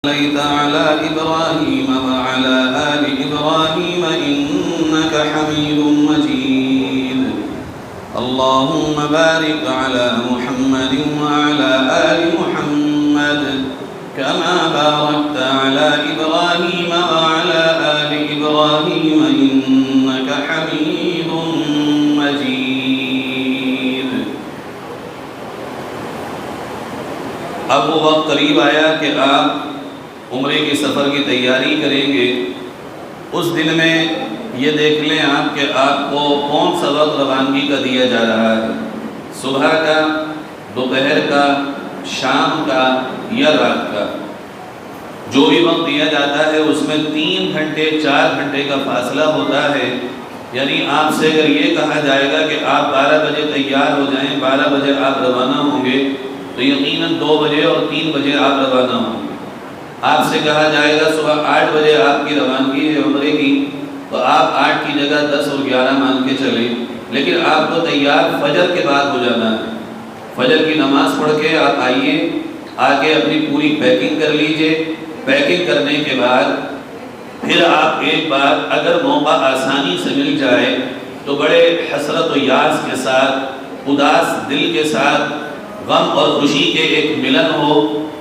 صليت على إبراهيم وعلى آل إبراهيم إنك حميد مجيد اللهم بارك على محمد وعلى آل محمد كما باركت على إبراهيم وعلى آل إبراهيم إنك حميد مجيد۔ اب وہ وقت قریب آیا کہ آپ عمرے کے سفر کی تیاری کریں گے۔ اس دن میں یہ دیکھ لیں آپ کہ آپ کو کون سا وقت روانگی کا دیا جا رہا ہے، صبح کا، دوپہر کا، شام کا یا رات کا۔ جو بھی وقت دیا جاتا ہے اس میں 3 گھنٹے 4 گھنٹے کا فاصلہ ہوتا ہے، یعنی آپ سے اگر یہ کہا جائے گا کہ آپ 12 بجے تیار ہو جائیں، 12 بجے آپ روانہ ہوں گے، تو یقیناً 2 بجے اور 3 بجے آپ روانہ ہوں گے۔ آپ سے کہا جائے گا صبح 8 بجے آپ کی روانگی ہے عمرے کی، تو آپ 8 کی جگہ 10 اور 11 مان کے چلیں، لیکن آپ کو تیار فجر کے بعد ہو جانا ہے۔ فجر کی نماز پڑھ کے آپ آئیے، آ کے اپنی پوری پیکنگ کر لیجئے۔ پیکنگ کرنے کے بعد پھر آپ ایک بار اگر موقع آسانی سے مل جائے تو بڑے حسرت و یاس کے ساتھ، اداس دل کے ساتھ، غم اور خوشی کے ایک ملن ہو،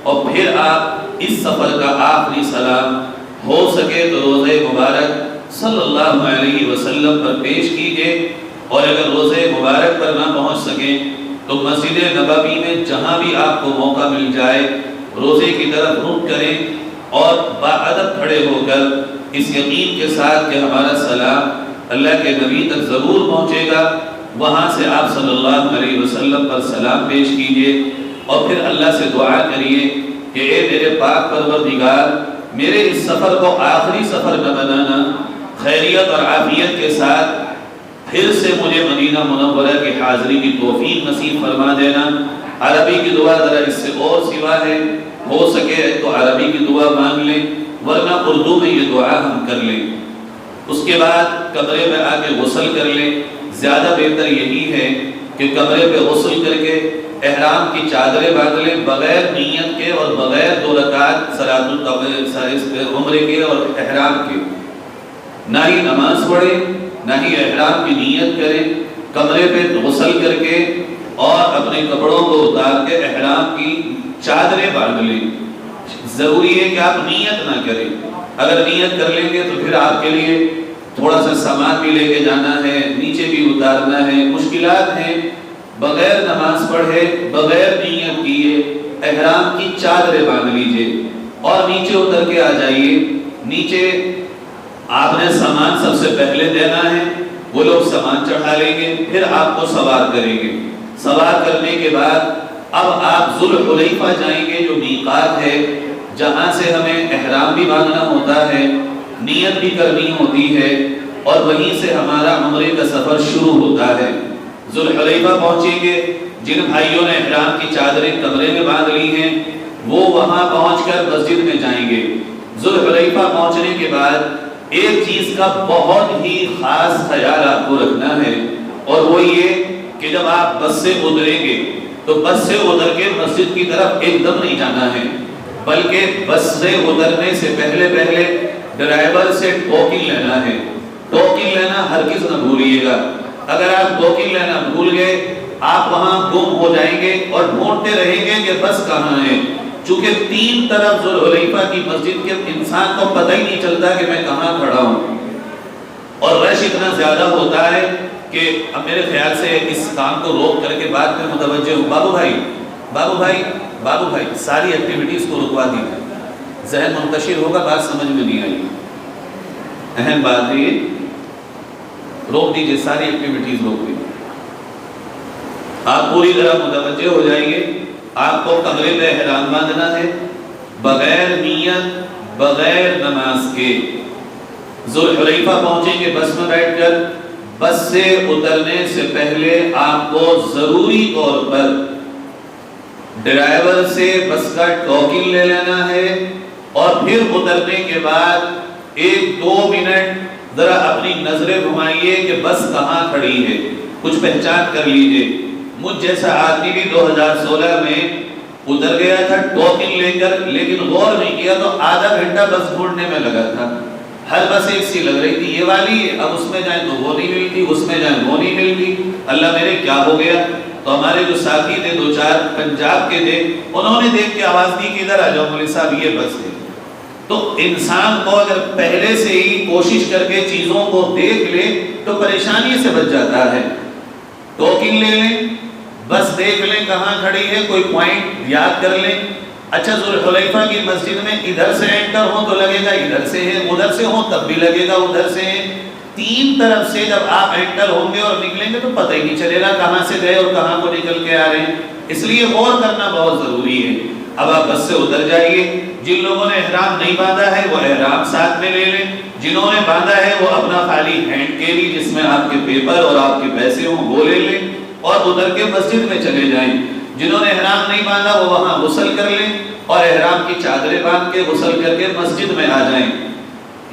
اور پھر آپ اس سفر کا آخری سلام ہو سکے تو روزہ مبارک صلی اللہ علیہ وسلم پر پیش کیجئے، اور اگر روزہ مبارک پر نہ پہنچ سکیں تو مسجد نبوی میں جہاں بھی آپ کو موقع مل جائے روزے کی طرف رخ کریں، اور باادب کھڑے ہو کر اس یقین کے ساتھ کہ ہمارا سلام اللہ کے نبی تک ضرور پہنچے گا، وہاں سے آپ صلی اللہ علیہ وسلم پر سلام پیش کیجئے، اور پھر اللہ سے دعا کریے کہ اے میرے پاک پروردگار، میرے اس سفر کو آخری سفر نہ بنانا، خیریت اور عافیت کے ساتھ پھر سے مجھے مدینہ منورہ کی حاضری کی توفیق نصیب فرما دینا۔ عربی کی دعا ذرا اس سے اور سوا ہے، ہو سکے تو عربی کی دعا مانگ لیں، ورنہ اردو میں یہ دعا ہم کر لیں۔ اس کے بعد کمرے میں آ کے غسل کر لیں۔ زیادہ بہتر یہی ہے کہ کمرے پہ غسل کر کے احرام کی چادریں باندھ لیں، بغیر نیت کے اور بغیر 2 رکعت عمرے کے اور احرام کے، نہ ہی نماز پڑھیں نہ ہی احرام کی نیت کریں۔ کمرے پہ غسل کر کے اور اپنے کپڑوں کو اتار کے احرام کی چادریں باندھ لیں۔ ضروری ہے کہ آپ نیت نہ کریں، اگر نیت کر لیں گے تو پھر آپ کے لیے تھوڑا سا سامان بھی لے کے جانا ہے، نیچے بھی اتارنا ہے، مشکلات ہیں۔ بغیر نماز پڑھے، بغیر نیت کیے احرام کی چادریں باندھ لیجئے اور نیچے اتر کے آ جائیے۔ نیچے آپ نے سامان سب سے پہلے دینا ہے، وہ لوگ سامان چڑھا لیں گے، پھر آپ کو سوار کریں گے۔ سوار کرنے کے بعد اب آپ ذوالحلیفہ جائیں گے، جو میقات ہے، جہاں سے ہمیں احرام بھی باندھنا ہوتا ہے، نیت بھی کرنی ہوتی ہے، اور وہیں سے ہمارا عمرے کا سفر شروع ہوتا ہے۔ ذوالحلیفہ پہنچیں گے، جن بھائیوں نے احرام کی چادریں کمرے میں باندھ لی ہیں وہ وہاں پہنچ کر مسجد میں جائیں گے۔ ذوالحلیفہ پہنچنے کے بعد ایک چیز کا بہت ہی خاص خیال آپ کو رکھنا ہے، اور وہ یہ کہ جب آپ بس سے اتریں گے تو بس سے اتر کے مسجد کی طرف ایک دم نہیں جانا ہے، بلکہ بس سے اترنے سے پہلے ڈرائیور سے ٹوکن لینا ہے۔ ٹوکن لینا ہرگز نہ بھولیے گا، اگر آپ ٹوکن لینا بھول گئے آپ وہاں گم ہو جائیں گے اور ڈھونڈتے رہیں گے کہ بس کہاں ہے، چونکہ 3 طرف ذوالحلیفہ کی مسجد کے انسان کو پتہ ہی نہیں چلتا کہ میں کہاں کھڑا ہوں، اور رش اتنا زیادہ ہوتا ہے کہ اب میرے خیال سے اس کام کو روک کر کے بعد میں متوجہ ہوں۔ بابو بھائی ساری ایکٹیویٹیز کو رکوا دیجیے، ذہن منتشر ہوگا، بات سمجھ میں نہیں آئی، اہم بات ہے، روک دیجیے، ساری ایکٹیویٹیز روک دیجیے۔ آپ پوری طرح متوجہ ہو جائیں گے۔ آپ کو کمرے پہ احرام باندھنا ہے، بغیر نیت بغیر نماز کے۔ ذوالحلیفہ پہنچیں گے بس میں بیٹھ کر، بس سے اترنے سے پہلے آپ کو ضروری طور پر ڈرائیور سے بس کا ٹوکن لے لینا ہے، اور پھر اترنے کے بعد 1-2 منٹ ذرا اپنی نظریں گھمائیے کہ بس کہاں کھڑی ہے، کچھ پہچان کر لیجئے۔ مجھ جیسا آدمی بھی 2016 میں اتر گیا تھا ٹوکن لے کر، لیکن غور نہیں کیا تو آدھا گھنٹہ بس ڈھونڈنے میں لگا تھا. ہر بس ایک سی لگ رہی تھی، یہ والی ہے، اب اس میں جائیں تو وہ نہیں ملتی، اس میں جائیں وہ نہیں ملتی. اللہ میرے کیا ہو گیا؟ تو ہمارے جو ساتھی تھے دو چار پنجاب کے تھے، انہوں نے دیکھ کے آواز دی کہ ادھر آ جاؤ مولوی صاحب یہ بس ہے. تو انسان کو اگر پہلے سے ہی کوشش کر کے چیزوں کو دیکھ لے تو پریشانی سے بچ جاتا ہے. ٹوکن لے لیں، بس دیکھ لیں کہاں کھڑی ہے، کوئی پوائنٹ یاد کر لیں. اچھا ذوالحلیفہ کی مسجد میں ادھر سے انٹر ہو تو لگے گا ادھر سے ہے، ادھر سے ہو تب بھی لگے گا ادھر سے ہے. تین طرف سے جب آپ انٹر ہوں گے اور نکلیں گے تو پتہ ہی نہیں چلے گا کہاں سے گئے اور کہاں کو نکل کے آ رہے ہیں. اس لیے غور کرنا بہت ضروری ہے. اب آپ بس سے اتر جائیے. جن لوگوں نے احرام نہیں باندھا ہے وہ احرام ساتھ میں لے لیں. جنہوں نے باندھا ہے وہ اپنا خالی ہینڈ کیری جس میں آپ کے پیپر اور آپ کے پیسے ہوں وہ لے لیں اور اتر کے مسجد میں چلے جائیں. جنہوں نے احرام نہیں باندھا وہ وہاں غسل کر لیں اور احرام کی چادریں باندھ کے غسل کر کے مسجد میں آ جائیں.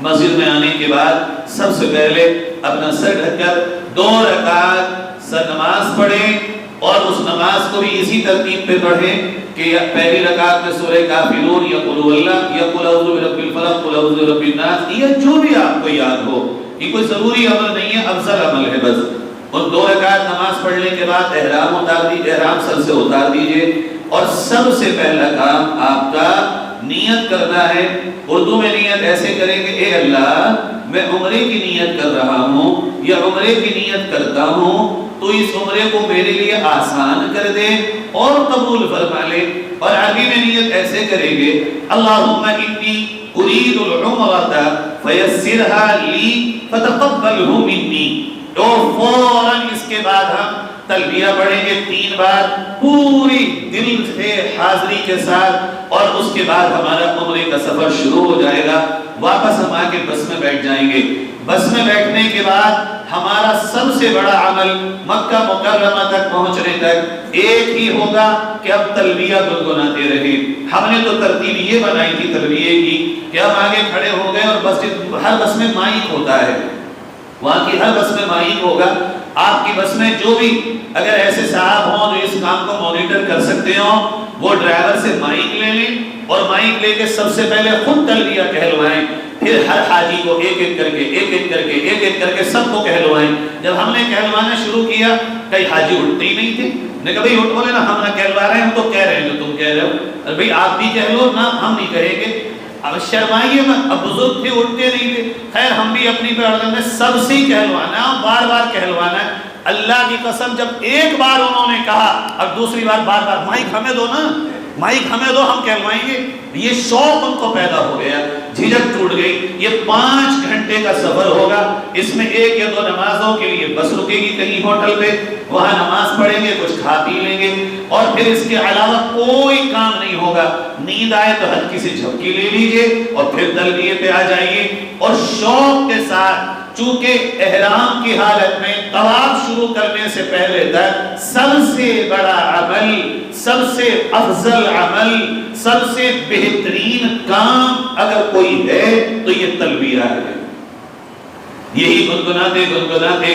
مسجد میں آنے کے بعد سب سے پہلے اپنا سر ڈھک کر 2 رکعت نماز پڑھیں اور اس نماز کو بھی اسی ترتیب پہ پڑھیں کہ پہلی رکعت میں سورہ کافرون یا قل اللہ یا قل اعوذ برب الفلق قل اعوذ برب الناس یا جو بھی آپ کو یاد ہو. یہ کوئی ضروری عمل نہیں ہے، افضل عمل ہے. بس اور 2 رکعت نماز پڑھنے کے بعد احرام اتار دیجیے، احرام سر سے اتار دیجیے اور سب سے پہلا کام آپ کا نیت کرنا ہے. اردو میں نیت ایسے کریں کہ اے اللہ میں عمرے کی نیت کر رہا ہوں یا عمرے کی نیت کرتا ہوں تو اس عمرے کو میرے لیے آسان کر دے اور قبول فرما لے. اور عربی میں نیت ایسے کریں گے اللہم انی ارید العمرۃ فیسرها لی فتقبلہ منی. اور فوراً اس کے بعد ہم تلبیہ پڑھیں گے 3 بار پوری دل سے حاضری کے ساتھ اور اس کے بعد ہمارا عمرے کا سفر شروع ہو جائے گا. واپس ہم آ کے بس میں بیٹھ جائیں گے. بس میں بیٹھنے کے بعد ہمارا سب سے بڑا عمل مکہ مکرمہ تک پہنچنے تک ایک ہی ہوگا کہ اب تلبیہ گنگناتے رہے. ہم نے تو ترتیب یہ بنائی تھی تلبیہ کی کہ ہم آگے کھڑے ہو گئے اور ہر بس میں مائک ہوتا ہے، وہاں کی ہر بس میں مائک ہوگا. آپ کی بس میں جو بھی اگر ایسے صاحب ہوں جو اس کام کو مانیٹر کر سکتے ہوں وہ ڈرائیور سے مائک لے لیں اور مائک لے کے سب سے پہلے خود تلبیہ کہلوائیں. پھر ہر حاجی کو ایک ایک کر کے سب کو کہلوائیں. جب ہم نے کہلوانا شروع کیا کئی حاجی اٹھتے ہی نہیں تھے. نے کہا بھئی اٹھ بولے نا، ہم نہ کہلوا رہے ہیں، ہم تو کہہ رہے ہیں جو تم کہہ رہے ہو. بھئی آپ بھی کہہ لو نا، ہم نہیں کہیں گے. اب شرمائیے مت. اب بزرگ تھے اٹھتے نہیں تھے. خیر ہم بھی اپنی پہ میں سب سے ہی کہلوانا ہے، بار بار کہلوانا ہے. اللہ کی قسم جب ایک بار انہوں نے کہا اب دوسری بار بار بار مائک ہمیں دو نا، مائک ہمیں دو، ہم کہلوائیں گے. یہ شوق ان کو پیدا ہو گیا، جھجک ٹوٹ گئی. یہ 5 گھنٹے کا سفر ہوگا. اس میں 1 یا 2 نمازوں کے لیے بس رکے گی کہیں ہوٹل پہ، وہاں نماز پڑھیں گے، کچھ کھا پی لیں گے اور پھر اس کے علاوہ کوئی کام نہیں ہوگا. نیند آئے تو ہلکی سی جھپکی لے لیجئے اور پھر تلبیہ پہ آ جائیے اور شوق کے ساتھ. چونکہ احرام کی حالت میں طواف شروع کرنے سے پہلے تک سب سے بڑا عمل، سب سے افضل عمل، سب سے بہترین کام اگر کوئی ہے تو یہ تلبیہ ہے. یہی گنگناتے گنگناتے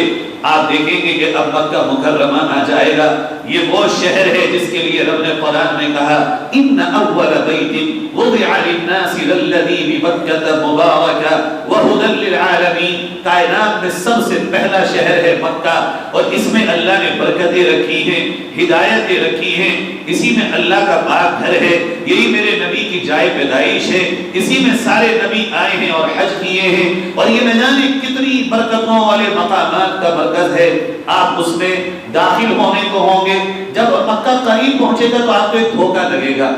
آپ دیکھیں گے کہ اب مکہ مکرمہ آ جائے گا. یہ وہ شہر ہے جس کے لیے رب نے قرآن میں کہا ان اول بیت وضع للناس للذی ببکۃ مبارکا وہدی للعالمین. کائنات میں سب سے پہلا شہر ہے مکہ اور اس میں اللہ نے برکتیں رکھی ہیں، ہدایتیں رکھی ہیں. اسی میں اللہ کا پاک گھر ہے. یہی میرے نبی کی جائے پیدائش ہے. اسی میں سارے نبی آئے ہیں اور حج کیے ہیں اور یہ نہ جانے کتنی برکتوں والے مقامات کا مرکز ہے. آپ اس میں داخل ہونے کو ہوں گے. جب مکہ قریب پہنچے گا تو آپ کو ایک دھوکہ لگے گا.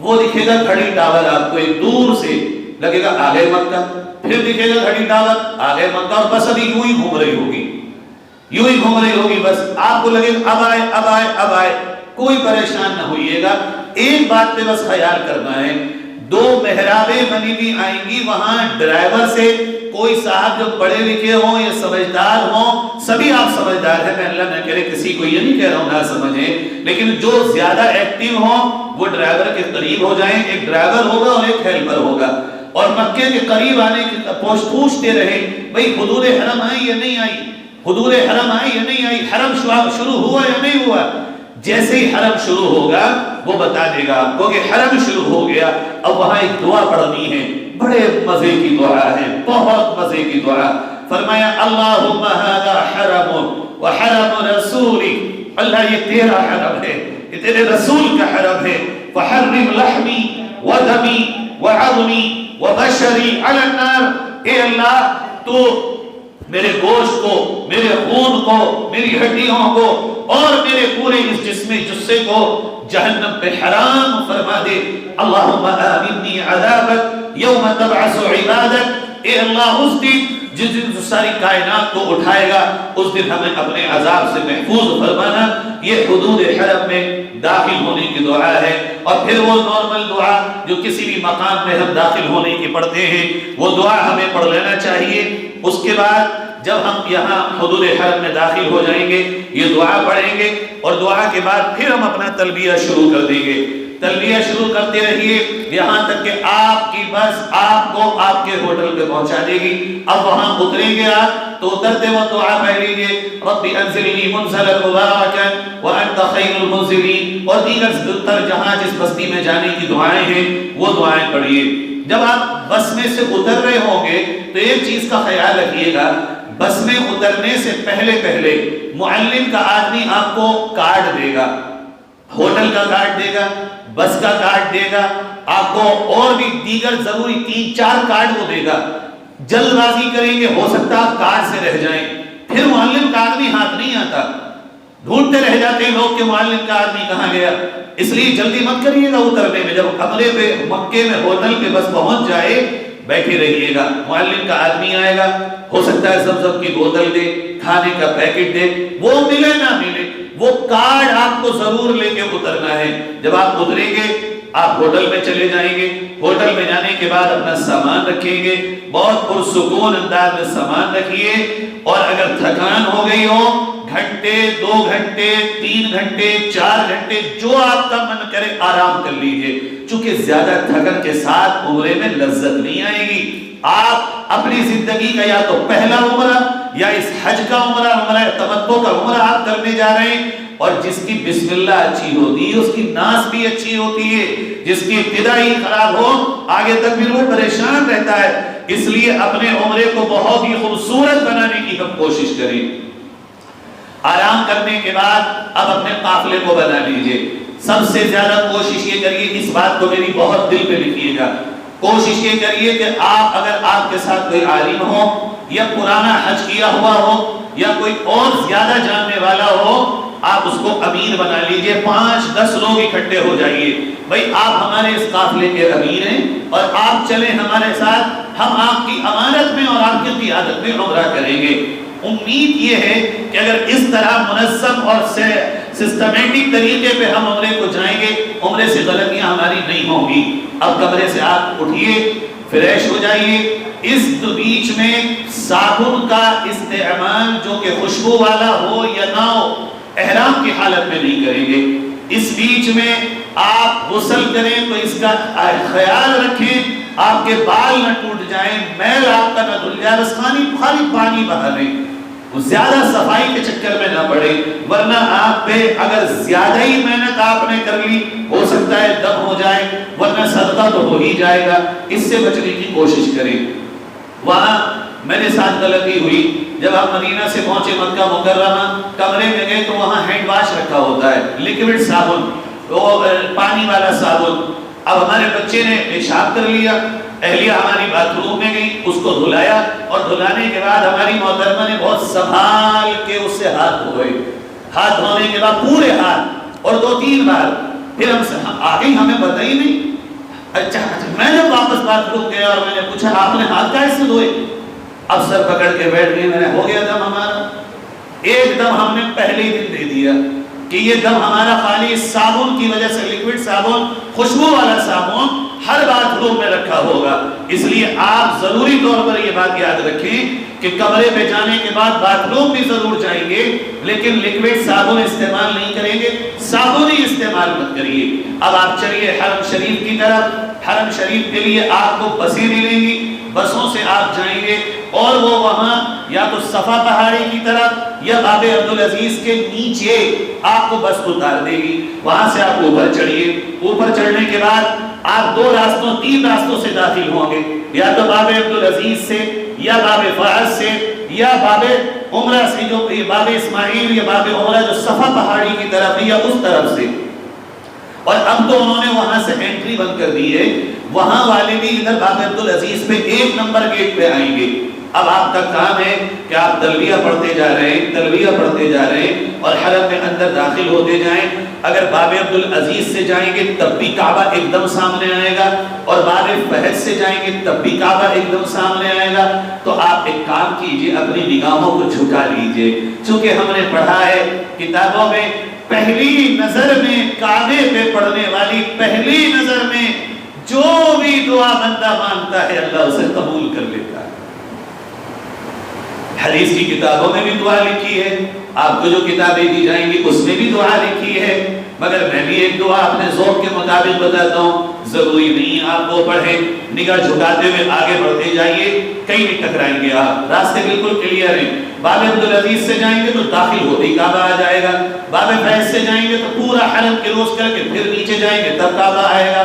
وہ دکھے گا گھڑی ٹاور، آپ کو ایک دور سے لگے گا آگے مکہ، پھر دکھے گا گھڑی ٹاور آگے مکہ اور بس ابھی یوں ہی گھوم رہی ہوگی، یوں ہی گھوم رہی ہوگی. بس آپ کو لگے گا اب آئے اب آئے اب آئے. کوئی پریشان نہ ہوئیے گا. ایک بات پہ بس خیال کرنا ہے، 2 محرابیں بنی ہوئی آئیں گی. وہاں ڈرائیور سے کوئی صاحب جو پڑھے لکھے ہوں یا سمجھدار ہوں، سبھی آپ سمجھدار ہیں، میں اللہ نہ کرے کسی کو یہ نہیں کہہ رہا ہوں نہ سمجھیں، لیکن جو زیادہ ایکٹیو ہوں وہ ڈرائیور کے قریب ہو جائیں. ایک ڈرائیور ہوگا اور ایک ہیلپر ہوگا اور مکے کے قریب آنے کی پوچھتے رہیں بھئی حدود حرم آئی یا نہیں آئی، حدود حرم آئی یا نہیں آئی، حرم شروع ہوا یا نہیں ہوا. جیسے ہی حرم شروع ہوگا وہ بتا دے گا آپ کو کہ حرم شروع ہو گیا، اب وہاں ایک دعا پڑھنی ہے، بڑے مزے کی دعا ہے، بہت مزے کی دعا. فرمایا اللہم ھذا حرم وحرم رسولک، اللہ یہ تیرا حرم ہے، یہ تیرے رسول کا حرم ہے، فحرم لحمی ودمی وعظمی وبشری علی النار، اے اللہ تو میرے گوشت کو، میرے خون کو، میری ہڈیوں کو اور میرے پورے اس جسم جثے کو جہنم پہ حرام فرما دے. اللہم آمنی عذابک یوم تبعث عبادک، اے اللہ اس دن جس دن ساری کائنات کو اٹھائے گا اس دن ہمیں اپنے عذاب سے محفوظ فرمانا. یہ حدود حرم میں داخل ہونے کی دعا ہے. اور پھر وہ نارمل دعا جو کسی بھی مقام میں ہم داخل ہونے کی پڑھتے ہیں وہ دعا ہمیں پڑھ لینا چاہیے. اس کے بعد جب ہم یہاں حدود حرم میں داخل ہو جائیں گے یہ دعا پڑھیں گے اور دعا کے بعد پھر ہم اپنا تلبیہ شروع کر دیں گے. تلبیہ شروع کرتے رہیے یہاں تک کہ آپ کی بس آپ کو آپ کے ہوٹل پہ پہنچا دے گی. اب وہاں اتریں گے آپ تو اترتے وہ دعا پڑھ لیجیے رب انزلنی منزلا مبارکا وانت خیر المنزلین، اور دیگر جہاں جس بستی میں جانے کی دعائیں ہیں وہ دعائیں پڑھیے. جب آپ بس میں سے اتر رہے ہوں گے تو ایک چیز کا خیال رکھیے گا، بس میں اترنے سے پہلے معلم کا آدمی آپ کو کارڈ دے گا، ہوٹل کا کارڈ دے گا، بس کا کارڈ دے گا آپ کو، اور بھی دیگر ضروری 3-4 کارڈ وہ دے گا. جلد بازی کریں گے ہو سکتا آپ کارڈ سے رہ جائیں، پھر معلم کا آدمی ہاتھ نہیں آتا، ڈھونڈتے رہ جاتے ہیں لوگ کہ معلم کا آدمی کہاں گیا. اس لیے جلدی مت کریے گا اترنے میں. جب کمرے پہ مکے میں ہوٹل پہ بس پہنچ جائے بیٹھے رہیے گا، معلم کا آدمی آئے گا، ہو سکتا ہے زمزم کی بوتل دے، کھانے کا پیکٹ دے، وہ ملے نہ ملے وہ کارڈ آپ کو ضرور لے کے اترنا ہے. جب آپ اتریں گے آپ ہوٹل میں چلے جائیں گے، ہوٹل میں جانے کے بعد اپنا سامان رکھیں گے، بہت پرسکون انداز میں سامان رکھیے. اور اگر تھکان ہو گئی ہو گھنٹے 2 گھنٹے 3 گھنٹے 4 گھنٹے جو آپ کا من کرے آرام کر لیجئے، چونکہ زیادہ تھکن کے ساتھ عمرے میں لذت نہیں آئے گی. آپ اپنی زندگی کا یا تو پہلا عمرہ یا اس حج کا عمرہ تمتع کا عمرہ آپ کرنے جا رہے ہیں، اور جس کی بسم اللہ اچھی ہوتی ہے اس کی ناس بھی اچھی ہوتی ہے، جس کی ابتدا ہی خراب ہو آگے تک بھی وہ پریشان رہتا ہے. اس لیے اپنے عمرے کو بہت ہی خوبصورت بنانے کی ہم کوشش کریں. آرام کرنے کے بعد اب اپنے قافلے کو بنا لیجئے. سب سے زیادہ کوشش یہ کریے، اس بات کو میری بہت دل پہ لکھیے گا، کوشش یہ کریے کہ آپ اگر آپ کے ساتھ کوئی عالم ہو یا پرانا حج کیا ہوا ہو یا کوئی اور زیادہ جاننے والا ہو آپ اس کو امیر بنا لیجئے. 5-10 لوگ اکٹھے ہو جائیے، بھائی آپ ہمارے اس قافلے کے امیر ہیں اور آپ چلیں ہمارے ساتھ، ہم آپ کی امانت میں اور آپ کی قیادت میں عمرہ کریں گے. امید یہ ہے کہ اگر اس طرح منظم اور سسٹمیٹک طریقے پہ ہم عمرے کو جائیں گے عمرے سے غلطیاں ہماری نہیں ہوں گی. اب کمرے سے آپ اٹھیے، فریش ہو جائیے. اس بیچ میں صابن کا استعمال جو کہ خوشبو والا ہو یا نہ ہو احرام کی حالت میں نہیں کریں گے. اس بیچ میں آپ غسل کریں تو اس کا خیال رکھیں آپ کے بال نہ ٹوٹ جائیں، میل آپ کا نہ دھل جائے، بس خالی پانی بہا لیں، زیادہ صفائی کے چکر میں نہ پڑے، ورنہ آپ پہ اگر زیادہ ہی محنت آپ نے کر لی ہو سکتا ہے دم ہو جائے، ورنہ صدقہ تو ہو ہی جائے گا. اس سے بچنے کی کوشش کریں. وہاں میرے ساتھ غلطی ہوئی، جب آپ مدینہ سے پہنچے مکہ مکرمہ کمرے میں گئے تو وہاں ہینڈ واش رکھا ہوتا ہے، لیکوڈ صابن، وہ پانی والا صابن. اب ہمارے بچے نے پیشاب کر لیا، اہلیہ ہماری باتھ روم میں گئی، اس کو دھلایا اور دھلانے کے بعد ہماری محترمہ نے بہت سنبھال کے اس سے ہاتھ دھوئے. ہاتھ دھونے کے بعد پورے ہاتھ اور 2-3 بار، پھر ہم آگے ہمیں پتہ ہی نہیں. اچھا میں جب واپس باتھ روم گیا اور میں نے پوچھا آپ نے ہاتھ کیسے دھوئے؟ اب سر پکڑ کے بیٹھ گئے. میں نے ہو گیا دم ہمارا، ایک دم ہم نے پہلے ہی دن دے دیا کہ یہ دم ہمارا خالی صابن کی وجہ سے، لیکوڈ صابن، خوشبو والا صابن ہر باتھ روم میں رکھا ہوگا. اس لیے آپ ضروری طور پر یہ بات یاد رکھیں کہ کمرے پہ جانے کے بعد باتھ روم بھی ضرور جائیں گے لیکن لیکوڈ صابن استعمال نہیں کریں گے، صابن ہی استعمال مت کریے. اب آپ چلیے حرم شریف کی طرف. حرم شریف کے لیے آپ کو بسیں ملیں گی، بسوں سے آپ جائیں گے اور وہ وہاں یا تو صفا پہاڑی کی طرف یا باب عبدالعزیز کے نیچے آپ کو بس اتار دے گی. وہاں سے آپ اوپر چڑھیے. اوپر چڑھنے کے بعد آپ 2 راستوں 3 راستوں سے داخل ہوں گے, یا تو باب عبدالعزیز سے, یا باب فاعز سے, یا باب عمرہ سے, جو باب اسماعیل یا باب عمرہ جو صفا پہاڑی کی طرف ہے, یا اس طرف سے. اور اب تو انہوں نے وہاں سے انٹری بند کر دی ہے. وہاں والے بھی ادھر باب عبدالعزیز پہ 1 نمبر گیٹ پہ آئیں گے. اب آپ کا کام ہے کہ آپ تلبیہ پڑھتے جا رہے ہیں, تلبیہ پڑھتے جا رہے ہیں اور حرم میں اندر داخل ہوتے جائیں. اگر باب عبدالعزیز سے جائیں گے تب بھی کعبہ ایک دم سامنے آئے گا, اور باب فہد سے جائیں گے تب بھی کعبہ ایک دم سامنے آئے گا. تو آپ ایک کام کیجئے, اپنی نگاہوں کو جھکا لیجئے. چونکہ ہم نے پڑھا ہے کتابوں میں, پہلی نظر میں کعبے پہ پڑھنے والی پہلی نظر میں جو بھی دعا بندہ مانگتا ہے اللہ اسے قبول کر لیتا ہے. حدیث کی کتابوں میں بھی دعا لکھی ہے, آپ کو جو کتابیں دی جائیں گی اس میں بھی دعا لکھی ہے. مگر میں بھی ایک دعا اپنے ذوق کے مطابق بتاتا ہوں. ضروری نہیں آپ وہ پڑھیں, نگاہ جھکاتے ہوئے آگے بڑھتے جائیے, کہیں بھی ٹکرائیں گے آپ, راستے بالکل کلیئر ہیں. باب عبدالعزیز سے جائیں گے تو داخل ہوتے ہی کعبہ آ جائے گا. باب فیض سے جائیں گے تو پورا حرم کروس کر کے پھر نیچے جائیں گے تب کعبہ آئے گا.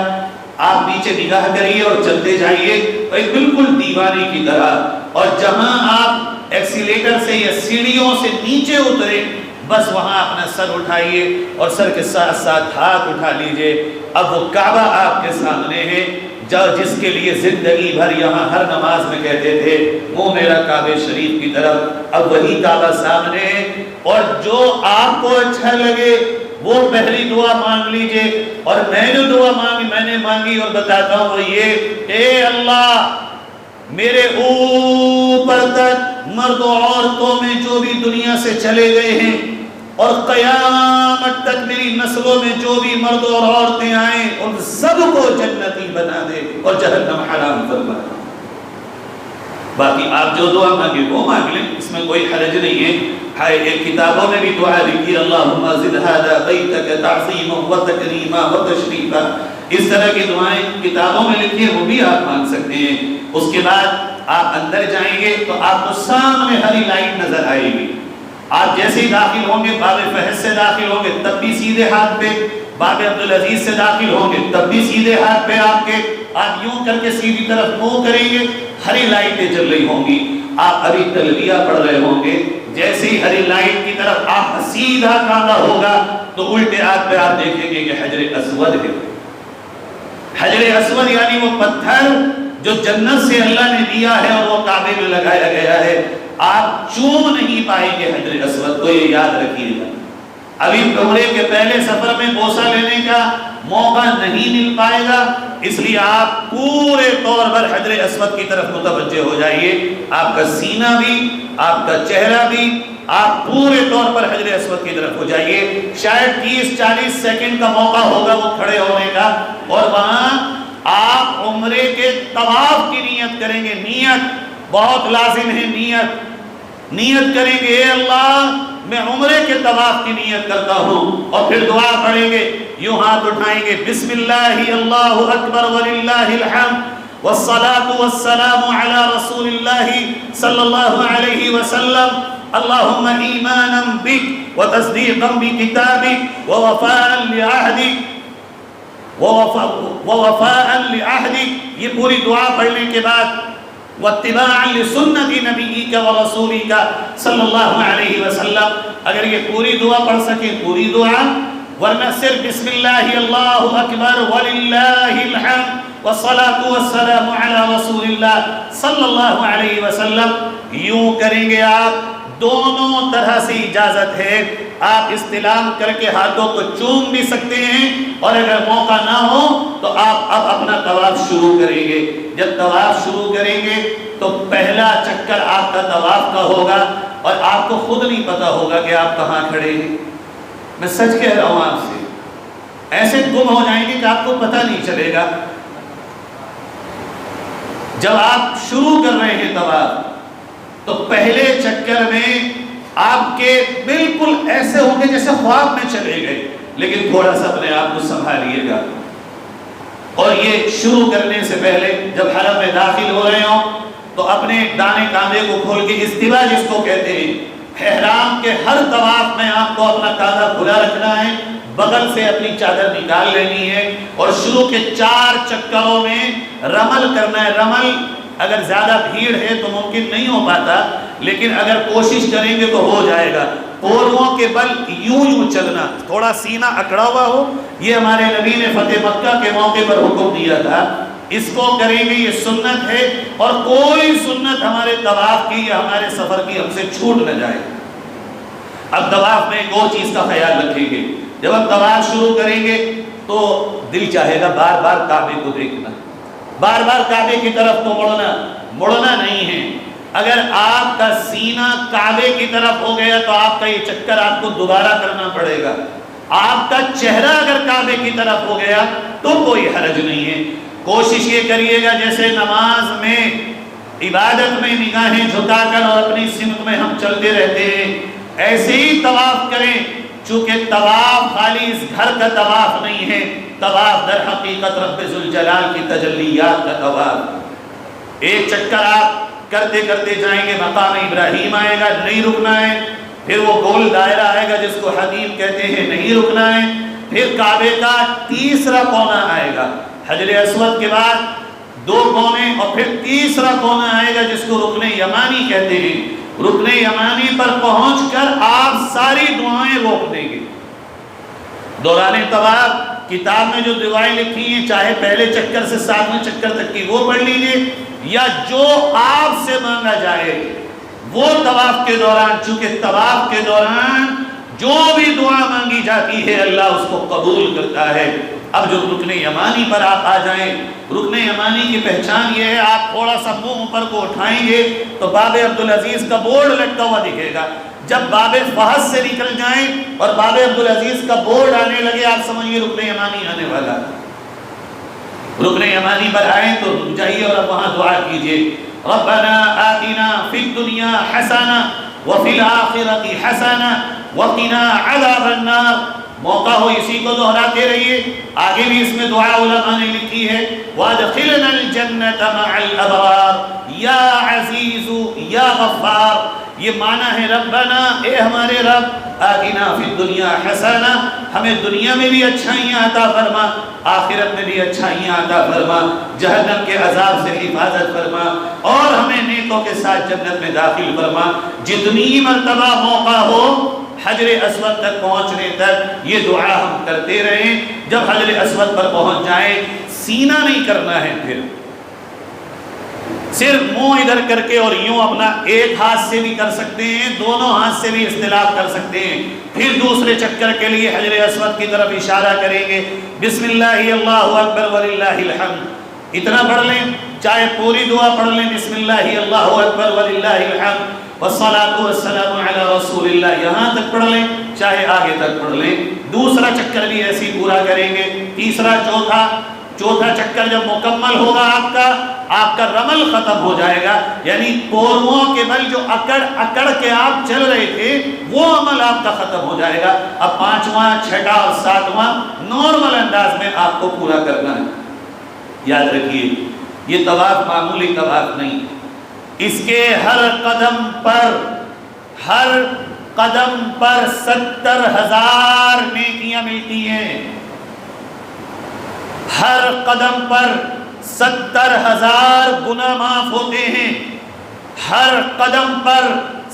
آپ نیچے نگاہ کریے اور چلتے جائیے ایک بالکل دیوانے کی طرح. اور جہاں آپ ایکسیلیٹر سے یا سیڑھیوں سے نیچے اترے بس وہاں اپنا سر اٹھائیے اور سر کے ساتھ ساتھ ہاتھ اٹھا لیجئے. اب وہ کعبہ آپ کے سامنے ہے جس کے لیے زندگی بھر یہاں ہر نماز میں کہتے تھے وہ میرا کعبہ شریف کی طرف. اب وہی کعبہ سامنے ہے, اور جو آپ کو اچھا لگے وہ پہلی دعا مانگ لیجئے. اور میں جو دعا میں نے مانگی اور بتاتا ہوں وہ یہ, اے اللہ میرے اوپر تک مرد و عورتوں میں جو بھی دنیا سے چلے گئے ہیں اور قیامت تک میری نسلوں میں جو بھی مرد اور عورتیں آئیں ان سب کو جنتی بنا دے اور جہنم حرام فرما دے. باقی آپ جو دعا مانگے وہ مانگ لیں, اس میں کوئی حرج نہیں ہے. ایک کتابوں میں بھی دعا لکھی, اللہم زد ھذا بیتک تعظیما و تکریما و تشریفا. اس طرح کی دعائیں کتابوں میں لکھی ہیں, وہ بھی آپ مانگ سکتے ہیں. اس کے بعد آپ اندر جائیں گے تو آپ کو سامنے ہری لائٹ نظر آئے گی. آپ جیسے ہی داخل ہوں گے باب فہد سے داخل ہوں گے تب بھی سیدھے ہاتھ پہ, باب عبدالعزیز سے داخل ہوں گے تب بھی سیدھے ہاتھ پہ آپ کے. آپ یوں کر کے سیدھی طرف منہ کریں گے, ہری لائٹیں جل رہی ہوں گی. آپ ابھی تلبیہ پڑھ رہے ہوں گے, جیسے ہی ہری لائٹ کی طرف آپ سیدھا کانا ہوگا تو الٹے ہاتھ پہ آپ دیکھیں گے کہ حجر اسود ہے. حجر اسود یعنی وہ پتھر جو جنت سے اللہ نے دیا ہے اور وہ کعبے میں لگایا گیا ہے. آپ چوم نہیں پائیں گے حجر اسود کو, یہ یاد رکھیے گا. ابھی عمرے کے پہلے سفر میں بوسہ لینے کا موقع نہیں مل پائے گا, اس لیے آپ پورے طور پر حجر اسود کی طرف متوجہ ہو جائیے. آپ کا سینہ بھی, آپ کا چہرہ بھی, آپ پورے طور پر حجر اسود کی طرف ہو جائیے. شاید 30-40 سیکنڈ کا موقع ہوگا وہ کھڑے ہونے کا, اور وہاں آپ عمرے کے طواف کی نیت کریں گے. نیت بہت لازم ہے, نیت کریں گے اے اللہ میں عمرے کے طواف کی نیت کرتا ہوں, اور پھر دعا پڑھیں گے. یوں ہاتھ اٹھائیں گے, بسم اللہ اللہ اکبر وللہ الحمد والصلاة والسلام علی رسول اللہ صلی اللہ علیہ وسلم. اللہم ایمانا بک وتصدیقا بکتابک ووفاء لعہدک ووفاء لعہدک. یہ پوری دعا پڑھنے کے بعد واتباعا لسنت نبیک ورسولک صلی اللہ علیہ وسلم, اگر یہ پوری دعا پڑھ سکیں پوری دعا, ورنہ صرف بسم اللہ اللہ اکبر وللہ الحمد والصلاة والسلام علی رسول اللہ صلی اللہ علیہ وسلم یوں کریں گے آپ. دونوں طرح سے اجازت ہے, آپ استلام کر کے ہاتھوں کو چوم بھی سکتے ہیں, اور اگر موقع نہ ہو تو آپ اب اپنا طواف شروع کریں گے. جب طواف شروع کریں گے تو پہلا چکر آپ کا طواف کا ہوگا, اور آپ کو خود نہیں پتا ہوگا کہ آپ کہاں کھڑے ہیں. میں سچ کہہ رہا ہوں, آپ سے ایسے گم ہو جائیں گے کہ آپ کو پتہ نہیں چلے گا. جب آپ شروع کر رہے ہیں طواف تو پہلے چکر میں آپ کے بالکل ایسے ہوں گے جیسے خواب میں چلے گئے, لیکن تھوڑا سا اپنے آپ کو سنبھالیے گا. اور یہ شروع کرنے سے پہلے جب حرم میں داخل ہو رہے ہوں تو اپنے دانے کاندھے کو کھول کے استوا جس کو کہتے ہیں احرام کے ہر طواف میں آپ کو اپنا کاندھا کھلا رکھنا ہے، بغل سے اپنی چادر نکال لینی ہے اور شروع کے 4 چکروں میں رمل کرنا ہے۔ رمل اگر زیادہ بھیڑ ہے تو ممکن نہیں ہو پاتا، لیکن اگر کوشش کریں گے تو ہو جائے گا۔ پوروں کے بل یوں چلنا، تھوڑا سینہ اکڑا ہوا ہو، یہ ہمارے نبی نے فتح مکہ کے موقع پر حکم دیا تھا، اس کو کریں گے، یہ سنت ہے، اور کوئی سنت ہمارے طواف کی یا ہمارے سفر کی ہم سے چھوٹ نہ جائے۔ اب طواف میں ایک اور چیز کا خیال رکھیں گے، جب ہم طواف شروع کریں گے تو دل چاہے گا بار بار کعبے کو دیکھنا، بار بار کعبے کی طرف تو مڑنا نہیں ہے۔ اگر آپ کا سینہ کعبے کی طرف ہو گیا تو آپ کا یہ چکر آپ کو دوبارہ کرنا پڑے گا۔ آپ کا چہرہ اگر کعبے کی طرف ہو گیا تو کوئی حرج نہیں ہے۔ کوشش یہ کریے گا جیسے نماز میں، عبادت میں نگاہیں جھکا کر اور اپنی سمت میں ہم چلتے رہتے ہیں، ایسے ہی طواف کریں۔ چونکہ طواف خالی اس گھر کا طواف نہیں ہے، طواف در حقیقت رب ذوالجلال کی تجلیات کا طواف۔ ایک چکر آپ کرتے کرتے جائیں گے، مقام ابراہیم آئے گا، نہیں رکنا ہے، پھر وہ گول دائرہ آئے گا جس کو حدیم کہتے ہیں، نہیں رکنا ہے، پھر کعبے کا تیسرا کونا آئے گا، حجر اسود کے بعد 2 کونے، اور پھر تیسرا کونا آئے گا جس کو رکن یمانی کہتے ہیں۔ رکن یمانی پر پہنچ کر آپ ساری دعائیں روک دیں گے۔ دوران طواف کتاب میں جو دعائیں لکھی ہیں، چاہے پہلے چکر سے 7ویں چکر تک کی وہ پڑھ لیجئے، یا جو آپ سے مانگا جائے وہ طواف کے دوران، چونکہ طواف کے دوران جو بھی دعا مانگی جاتی ہے اللہ اس کو قبول کرتا ہے۔ اب جو رکن یمانی پر آپ آ جائیں، رکن یمانی کی پہچان یہ ہے، آپ تھوڑا سا منہ اوپر کو اٹھائیں گے تو باب عبدالعزیز کا بورڈ لٹکا ہوا دکھے گا۔ جب باب فہد سے نکل جائیں اور باب عبدالعزیز کا بورڈ آنے لگے، آپ سمجھیے رکن یمانی آنے والا۔ رکن یمانی پر آئیں تو رک جائیے اور اب وہاں دعا کیجئے، ربنا آتنا فی الدنیا حسنہ وفی الآخرۃ حسنہ وقنا عذاب النار۔ موقع ہو اسی کو دہراتے رہیے۔ آگے بھی اس میں دعا علماء نے لکھی ہے، وادخلنا الجنۃ مع الابرار یا عزیز یا غفار۔ یہ معنی ہے ربنا، اے ہمارے رب، آتنا فی الدنیا حسنہ، ہمیں دنیا میں بھی اچھائیاں عطا فرما، آخرت میں بھی اچھائیاں عطا فرما، جہنم کے عذاب سے حفاظت فرما، اور ہمیں نیکوں کے ساتھ جنت میں داخل فرما۔ جتنی مرتبہ موقع ہو حجر اسود تک پہنچنے تک یہ دعا ہم کرتے رہیں۔ جب حجر اسود پر پہنچ جائیں، سینہ نہیں کرنا ہے، پھر صرف منہ ادھر کر کے، اور یوں اپنا ایک ہاتھ سے بھی کر سکتے ہیں، دونوں ہاتھ سے بھی استلام کر سکتے ہیں۔ پھر دوسرے چکر کے لیے حجر اسود کی طرف اشارہ کریں گے، بسم اللہ اللہ اکبر وللہ الحمد، اتنا پڑھ لیں، چاہے پوری دعا پڑھ لیں، بسم اللہ اللہ اکبر وللہ الحمد والصلاۃ والسلام علی رسول اللہ، یہاں تک پڑھ لیں، چاہے آگے تک پڑھ لیں۔ دوسرا چکر بھی ایسی پورا کریں گے، تیسرا، چوتھا چکر جب مکمل ہوگا آپ کا رمل ختم ہو جائے گا، یعنی پوروں کے بل جو اکڑ کے آپ چل رہے تھے وہ عمل آپ کا ختم ہو جائے گا۔ اب 5واں، 6واں اور 7واں نارمل انداز میں آپ کو پورا کرنا ہے۔ یاد رکھیے، یہ طواف معمولی طواف نہیں، اس کے ہر قدم پر 70,000 نیکیاں ملتی ہیں، ہر قدم پر 70,000 گناہ معاف ہوتے ہیں، ہر قدم پر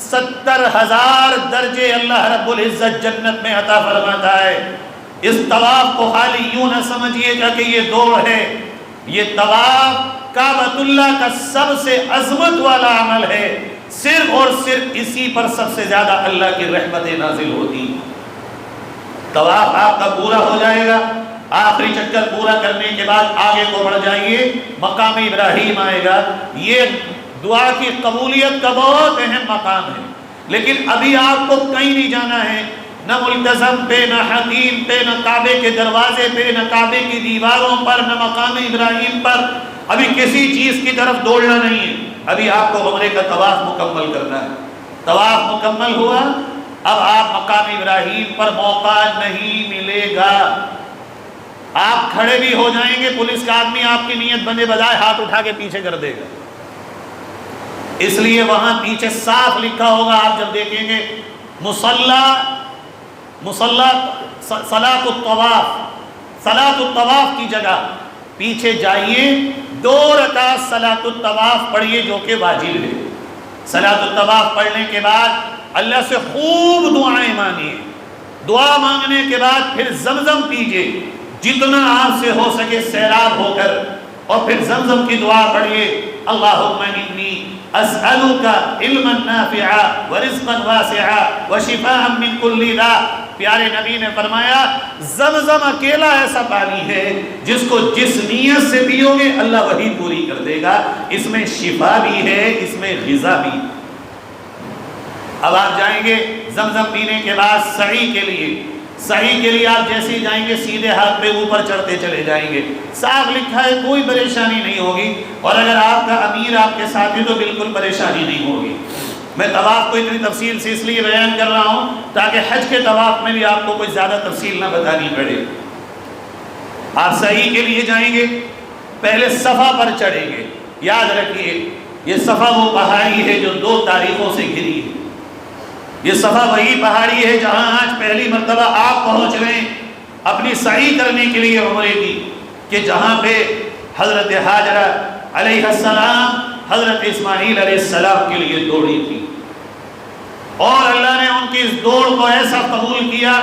70,000 درجے اللہ رب العزت جنت میں عطا فرماتا ہے۔ اس طواف کو خالی یوں نہ سمجھیے گا کہ یہ دوڑ ہے، یہ طواف کعبۃ اللہ کا سب سے عظمت والا عمل ہے، صرف اور صرف اسی پر سب سے زیادہ اللہ کی رحمتیں نازل ہوتی۔ طواف آپ کا پورا ہو جائے گا، آخری چکر پورا کرنے کے بعد آگے کو بڑھ جائیے، مقام ابراہیم آئے گا۔ یہ دعا کی قبولیت کا بہت اہم مقام ہے، لیکن ابھی آپ کو کہیں نہیں جانا ہے، نہ ملتزم پہ، نہ حتیم پہ، نہ کعبے کے دروازے پہ، نہ کعبے کی دیواروں پر، نہ مقام ابراہیم پر، ابھی کسی چیز کی طرف دوڑنا نہیں ہے، ابھی آپ کو عمرے کا طواف مکمل کرنا ہے۔ طواف مکمل ہوا، اب آپ مقام ابراہیم پر موقع نہیں ملے گا، آپ کھڑے بھی ہو جائیں گے، پولیس کا آدمی آپ کی نیت بندے بجائے ہاتھ اٹھا کے پیچھے کر دے گا، اس لیے وہاں پیچھے صاف لکھا ہوگا، آپ جب دیکھیں گے صلاۃ الطواف کی جگہ پیچھے جائیے، 2 رکعت صلاۃ الطواف پڑھیے جو کہ واجب ہے۔ صلاۃ الطواف پڑھنے کے بعد اللہ سے خوب دعائیں مانگیے، دعا مانگنے کے بعد پھر زمزم پیجیے جتنا آپ سے ہو سکے سیراب ہو کر، اور پھر زمزم کی دعا پڑھیے، اللہم انی اسألک علما نافعا ورزقا واسعا وشفاء من کل داء۔ پیارے نبی نے فرمایا زمزم اکیلا ایسا پانی ہے جس کو جس نیت سے پیو گے اللہ وہی پوری کر دے گا، اس میں شفا بھی ہے، اس میں غذا بھی۔ اب آپ جائیں گے زمزم پینے کے بعد سعی کے لیے آپ جیسے ہی جائیں گے سیدھے ہاتھ پہ اوپر چڑھتے چلے جائیں گے، صاف لکھا ہے، کوئی پریشانی نہیں ہوگی، اور اگر آپ کا امیر آپ کے ساتھ ہے تو بالکل پریشانی نہیں ہوگی۔ میں طواف کو اتنی تفصیل سے اس لیے بیان کر رہا ہوں تاکہ حج کے طواف میں بھی آپ کو کوئی زیادہ تفصیل نہ بتانی پڑے۔ آپ سعی کے لیے جائیں گے، پہلے صفا پر چڑھیں گے۔ یاد رکھیے یہ صفا وہ پہاڑی ہے جو 2 تاریخوں سے گھری ہے۔ یہ صفا وہی پہاڑی ہے جہاں آج پہلی مرتبہ آپ پہنچ رہے ہیں اپنی سعی کرنے کے لیے عمرے کی، کہ جہاں پہ حضرت ہاجرہ علیہ السلام حضرت اسماعیل علیہ السلام کے لیے دوڑی تھی، اور اللہ نے ان کی اس دوڑ کو ایسا قبول کیا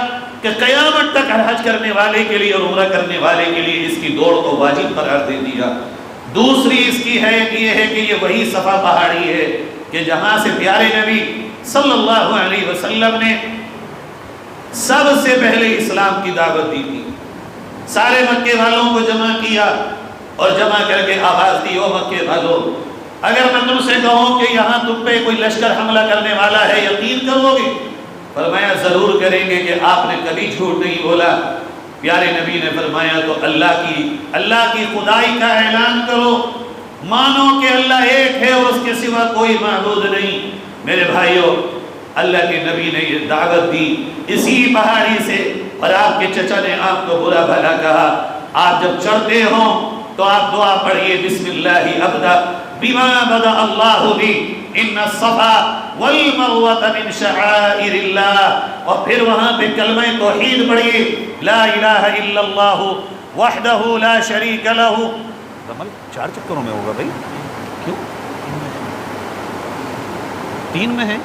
کہ قیامت تک حج کرنے والے کے لیے اور عمرہ کرنے والے کے لیے اس کی دوڑ کو واجب قرار دے دیا۔ دوسری اس کی حیثیت یہ ہے کہ یہ وہی صفا پہاڑی ہے کہ جہاں سے پیارے نبی صلی اللہ علیہ وسلم نے سب سے پہلے اسلام کی دعوت دی تھی۔ سارے مکے والوں کو جمع کیا اور جمع کر کے آواز دی، او مکے والوں، اگر میں تم سے کہوں کہ یہاں تم پہ کوئی لشکر حملہ کرنے والا ہے یقین کرو گے؟ فرمایا ضرور کریں گے کہ آپ نے کبھی جھوٹ نہیں بولا۔ پیارے نبی نے فرمایا تو اللہ کی خدائی کا اعلان کرو، مانو کہ اللہ ایک ہے اور اس کے سوا کوئی معبود نہیں۔ میرے بھائیوں، اللہ کے نبی نے یہ دعوت دی اسی پہاڑی سے، اور آپ کے چچا نے آپ کو برا بھلا کہا۔ آپ جب چڑھتے ہوں تو آپ دعا پڑھیے، بسم اللہ ابدا بما بدأ اللہ بی ان الصفا والمروۃ من شعائر اللہ، اور پھر وہاں پہ کلمہ توحید پڑھیے، لا الہ الا اللہ وحدہ لا شریک لہ۔ رمل 4 چکروں میں ہوگا بھائی، کیوں 3 میں ہے؟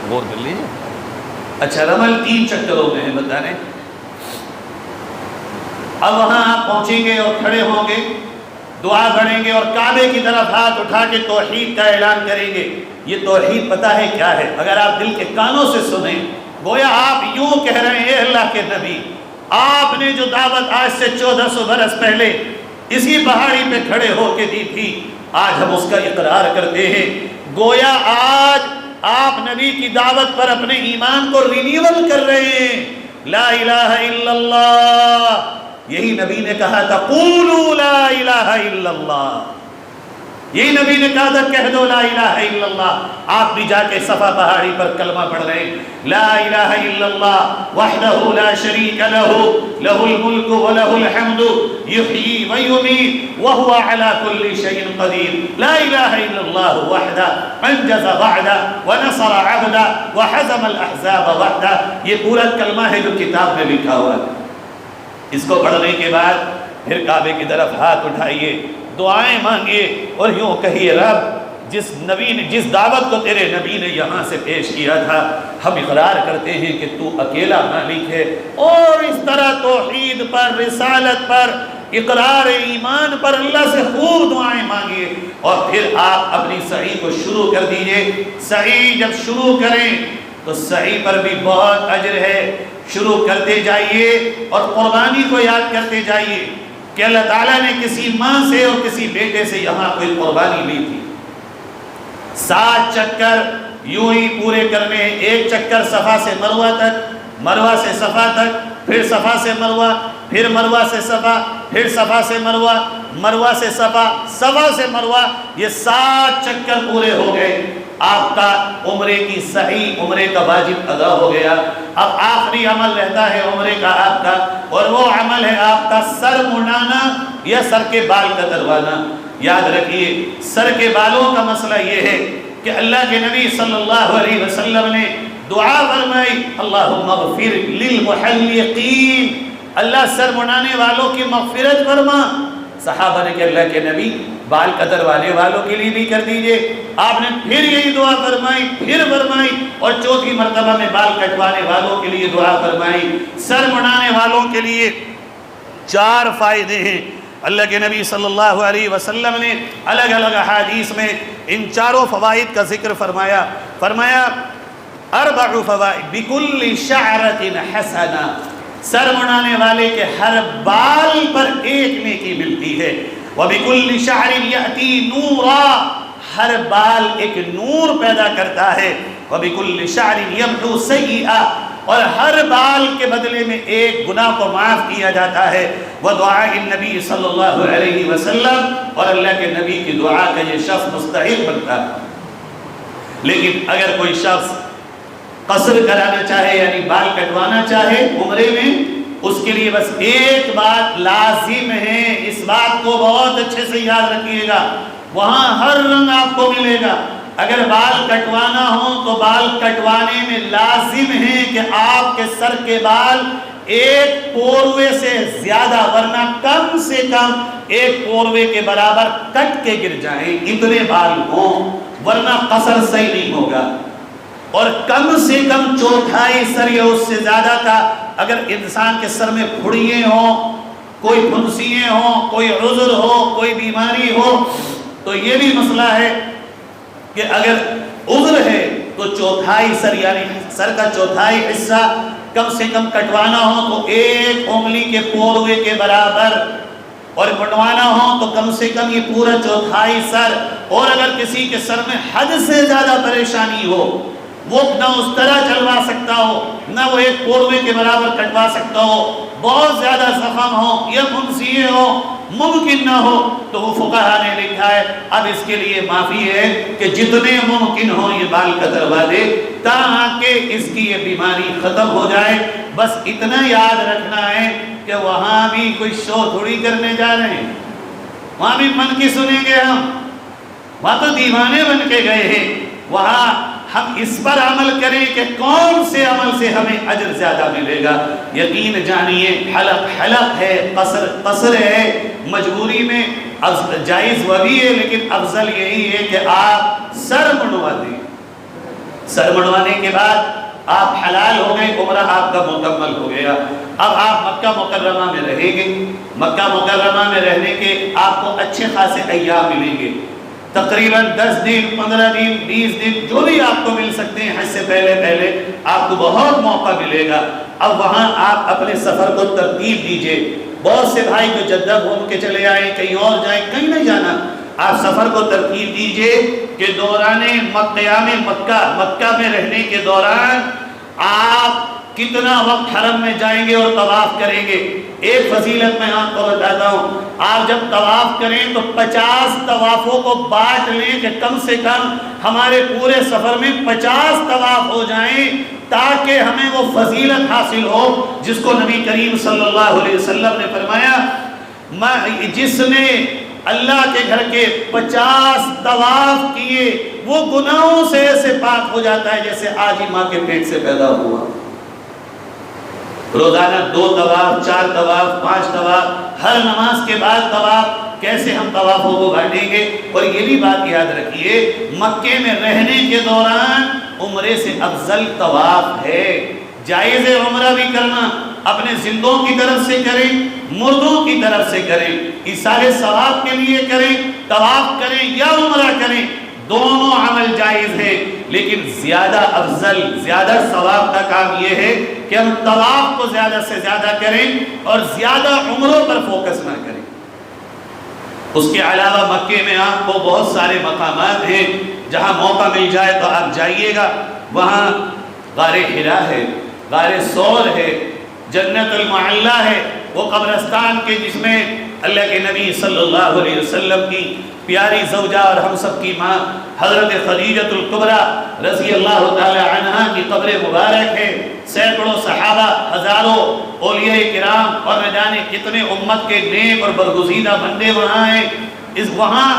غور کر لیجیے۔ اچھا رمل 3 چکروں میں ہے، بتا رہے۔ اب وہاں آپ پہنچیں گے اور کھڑے ہوں گے، دعا پڑھیں گے اور کعبے کی طرف ہاتھ اٹھا کے توحید کا اعلان کریں گے۔ یہ توحید پتہ ہے کیا ہے؟ اگر آپ دل کے کانوں سے سنیں، گویا آپ یوں کہہ رہے ہیں، اے اللہ کے نبی، آپ نے جو دعوت آج سے 1400 برس پہلے اسی پہاڑی پہ کھڑے ہو کے دی تھی، آج ہم اس کا اقرار کرتے ہیں۔ گویا آج آپ نبی کی دعوت پر اپنے ایمان کو رینیول کر رہے ہیں، لا الہ الا اللہ۔ یہی نبی نے کہا تھا قولوا لا الہ الا اللہ، یہی نبی نے کہا تھا کہہ دو لا الہ الا اللہ۔ آپ بھی جا کے صفا پہاڑی پر کلمہ پڑھ رہے ہیں، لا الہ الا اللہ وحدہ لا شریک لہ لہ الملک ولہ الحمد یحیی ویمیت وہو علی کل شیء قدیر، لا الہ الا اللہ وحدہ انجز وعدہ ونصر عبدہ وحزم الاحزاب وحدہ۔ یہ پورا کلمہ ہے جو کتاب میں لکھا ہوا ہے۔ اس کو پڑھنے کے بعد پھر کعبے کی طرف ہاتھ اٹھائیے، دعائیں مانگیے اور یوں کہیے، رب جس دعوت کو تیرے نبی نے یہاں سے پیش کیا تھا، ہم اقرار کرتے ہیں کہ تو اکیلا مالک ہے، اور اس طرح توحید پر، رسالت پر، اقرار ایمان پر اللہ سے خوب دعائیں مانگیے، اور پھر آپ اپنی سعی کو شروع کر دیجئے۔ سعی جب شروع کریں تو سعی پر بھی بہت اجر ہے، شروع کرتے جائیے اور قربانی کو یاد کرتے جائیے کہ اللہ تعالیٰ نے کسی ماں سے اور کسی بیٹے سے یہاں کوئی قربانی لی تھی۔ 7 چکر یوں ہی پورے کرنے، 1 چکر صفا سے مروہ تک، مروہ سے صفا تک، پھر صفا سے مروہ، پھر مروہ سے صفا، پھر صفا سے مروہ، مروہ سے صفا، صفا سے مروہ، یہ 7 چکر پورے ہو گئے۔ آپ کا عمرے کی صحیح عمرے کا واجب ادا ہو گیا۔ اب آخری عمل رہتا ہے عمرے کا آپ کا، اور وہ عمل ہے آپ کا سر منڈانا یا سر کے بال کتروانا۔ یاد رکھیے سر کے بالوں کا مسئلہ یہ ہے کہ اللہ کے نبی صلی اللہ علیہ وسلم نے دعا فرمائی اللہم اغفر للمحلقین، اللہ سر منانے والوں کی مغفرت فرما۔ صحابہ نے کہ اللہ کے نبی بال کتروانے والوں کے لیے بھی کر دیجئے۔ آپ نے پھر یہی دعا فرمائی، پھر فرمائی، اور چوتھی مرتبہ میں بال کٹوانے والوں کے لیے دعا فرمائی۔ سر منانے والوں کے لیے 4 فائدے ہیں۔ اللہ کے نبی صلی اللہ علیہ وسلم نے الگ الگ احادیث میں ان 4 فوائد کا ذکر فرمایا۔ فرمایا 4 فوائد بکل شعرۃ حسنہ، سر منانے والے کے ہر بال پر 1 نیکی ملتی ہے۔ وَبِكُلِّ شَعْرٍ يَأْتِي نُورًا، ہر بال ایک نور پیدا کرتا ہے۔ وَبِكُلِّ شَعْرٍ يَمْحُو سَيِّئَةً، اور ہر بال کے بدلے میں 1 گناہ کو معاف کیا جاتا ہے۔ وَدُعَاءِ النَّبِي صلی اللہ علیہ وسلم، اور اللہ کے نبی کی دعا کا یہ شخص مستحق بنتا ہے۔ لیکن اگر کوئی شخص قصر کرانا چاہے یعنی بال کٹوانا چاہے عمرے میں، اس کے لیے بس ایک بات لازم ہے، اس بات کو بہت اچھے سے یاد رکھیے گا، وہاں ہر رنگ آپ کو ملے گا۔ اگر بال کٹوانا ہو تو بال کٹوانے میں لازم ہے کہ آپ کے سر کے بال 1 پوروے سے زیادہ، ورنہ کم سے کم 1 پوروے کے برابر کٹ کے گر جائیں، اتنے بال ہوں، ورنہ قصر صحیح نہیں ہوگا۔ اور کم سے کم 1/4 سر یا اس سے زیادہ کا، اگر انسان کے سر میں پھڑیے ہوں، کوئی پھنسیے ہوں، کوئی عذر ہو، کوئی بیماری ہو، تو یہ بھی مسئلہ ہے کہ اگر عذر ہے تو 1/4 سر یعنی سر کا 1/4 حصہ کم سے کم کٹوانا ہو تو 1 انگلی کے پوروے کے برابر، اور منڈوانا ہو تو کم سے کم یہ پورا 1/4 سر۔ اور اگر کسی کے سر میں حد سے زیادہ پریشانی ہو، وہ نہ اس طرح چلوا سکتا ہو، نہ وہ 1 پوروے کے برابر کٹوا سکتا ہو، بہت زیادہ زخم ہو یا منسیے ہو، ممکن نہ ہو، تو وہ فقہا نے لکھا ہے اب اس کے لیے معافی ہے کہ جتنے ممکن ہو یہ بال کتروا دے تاکہ اس کی یہ بیماری ختم ہو جائے۔ بس اتنا یاد رکھنا ہے کہ وہاں بھی کوئی شو تھوڑی کرنے جا رہے ہیں، وہاں بھی من کی سنیں گے ہم، وہاں تو دیوانے بن کے گئے ہیں۔ وہاں ہم اس پر عمل کریں کہ کون سے عمل سے ہمیں اجر زیادہ ملے گا۔ یقین جانیے حلق ہے، قصر ہے، مجبوری میں جائز وہ بھی ہے، لیکن افضل یہی ہے کہ آپ سر منڈوا دیں۔ سر منڈوانے کے بعد آپ حلال ہو گئے، عمرہ آپ کا مکمل ہو گیا۔ اب آپ مکہ مکرمہ میں رہیں گے، مکہ مکرمہ میں رہنے کے آپ کو اچھے خاصے ایام ملیں گے، تقریباً 10 دن 15 دن 20 دن جو بھی آپ کو مل سکتے ہیں۔ حج سے پہلے آپ کو بہت موقع ملے گا۔ اب وہاں آپ اپنے سفر کو ترتیب دیجئے۔ بہت سے بھائی کو جدہ گھوم کے چلے آئیں، کہیں اور جائیں، کہیں نہیں جانا، آپ سفر کو ترتیب دیجئے کہ دوران قیام مکہ میں رہنے کے دوران آپ کتنا وقت حرم میں جائیں گے اور طواف کریں گے۔ ایک فضیلت میں آپ کو بتاتا ہوں، آپ جب طواف کریں تو 50 طوافوں کو بانٹ لیں کہ کم سے کم ہمارے پورے سفر میں 50 طواف ہو جائیں، تاکہ ہمیں وہ فضیلت حاصل ہو جس کو نبی کریم صلی اللہ علیہ وسلم نے فرمایا جس نے اللہ کے گھر کے 50 طواف کیے وہ گناہوں سے ایسے پاک ہو جاتا ہے جیسے آج ہی ماں کے پیٹ سے پیدا ہوا۔ روزانہ 2 طواف 4 طواف 5 طواف، ہر نماز کے بعد طواف، کیسے ہم طوافوں کو بانٹیں گے؟ اور یہ بھی بات یاد رکھیے مکے میں رہنے کے دوران عمرے سے افضل طواف ہے۔ جائز ہے عمرہ بھی کرنا، اپنے زندوں کی طرف سے کریں، مردوں کی طرف سے کریں، ایصال ثواب کے لیے کریں، طواف کریں یا عمرہ کریں، دونوں عمل جائز ہے، لیکن زیادہ افضل زیادہ ثواب کا کام یہ ہے کہ ہم طواف کو زیادہ سے زیادہ کریں اور زیادہ عمروں پر فوکس نہ کریں۔ اس کے علاوہ مکے میں آپ کو بہت سارے مقامات ہیں، جہاں موقع مل جائے تو آپ جائیے گا۔ وہاں غار حرا ہے، غار ثور ہے، جنت المعلا ہے، وہ قبرستان کے جس میں اللہ کے نبی صلی اللہ علیہ وسلم کی پیاری زوجہ اور ہم سب کی ماں حضرت خدیجۃ الکبریٰ رضی اللہ تعالی عنہا کی قبر مبارک ہے۔ سینکڑوں صحابہ، ہزاروں اولیاء کرام اور نہ جانے کتنے امت کے نیک اور برگزیدہ بندے وہاں ہیں۔ وہاں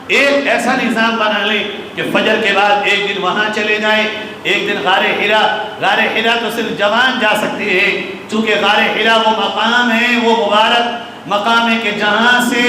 ایک ایسا نظام بنا لیں کہ فجر کے بعد ایک دن وہاں چلے جائیں، ایک دن غار حرا تو صرف جوان جا سکتے ہیں، چونکہ غار حرا وہ مقام ہے، وہ مبارک مقام ہے کہ جہاں سے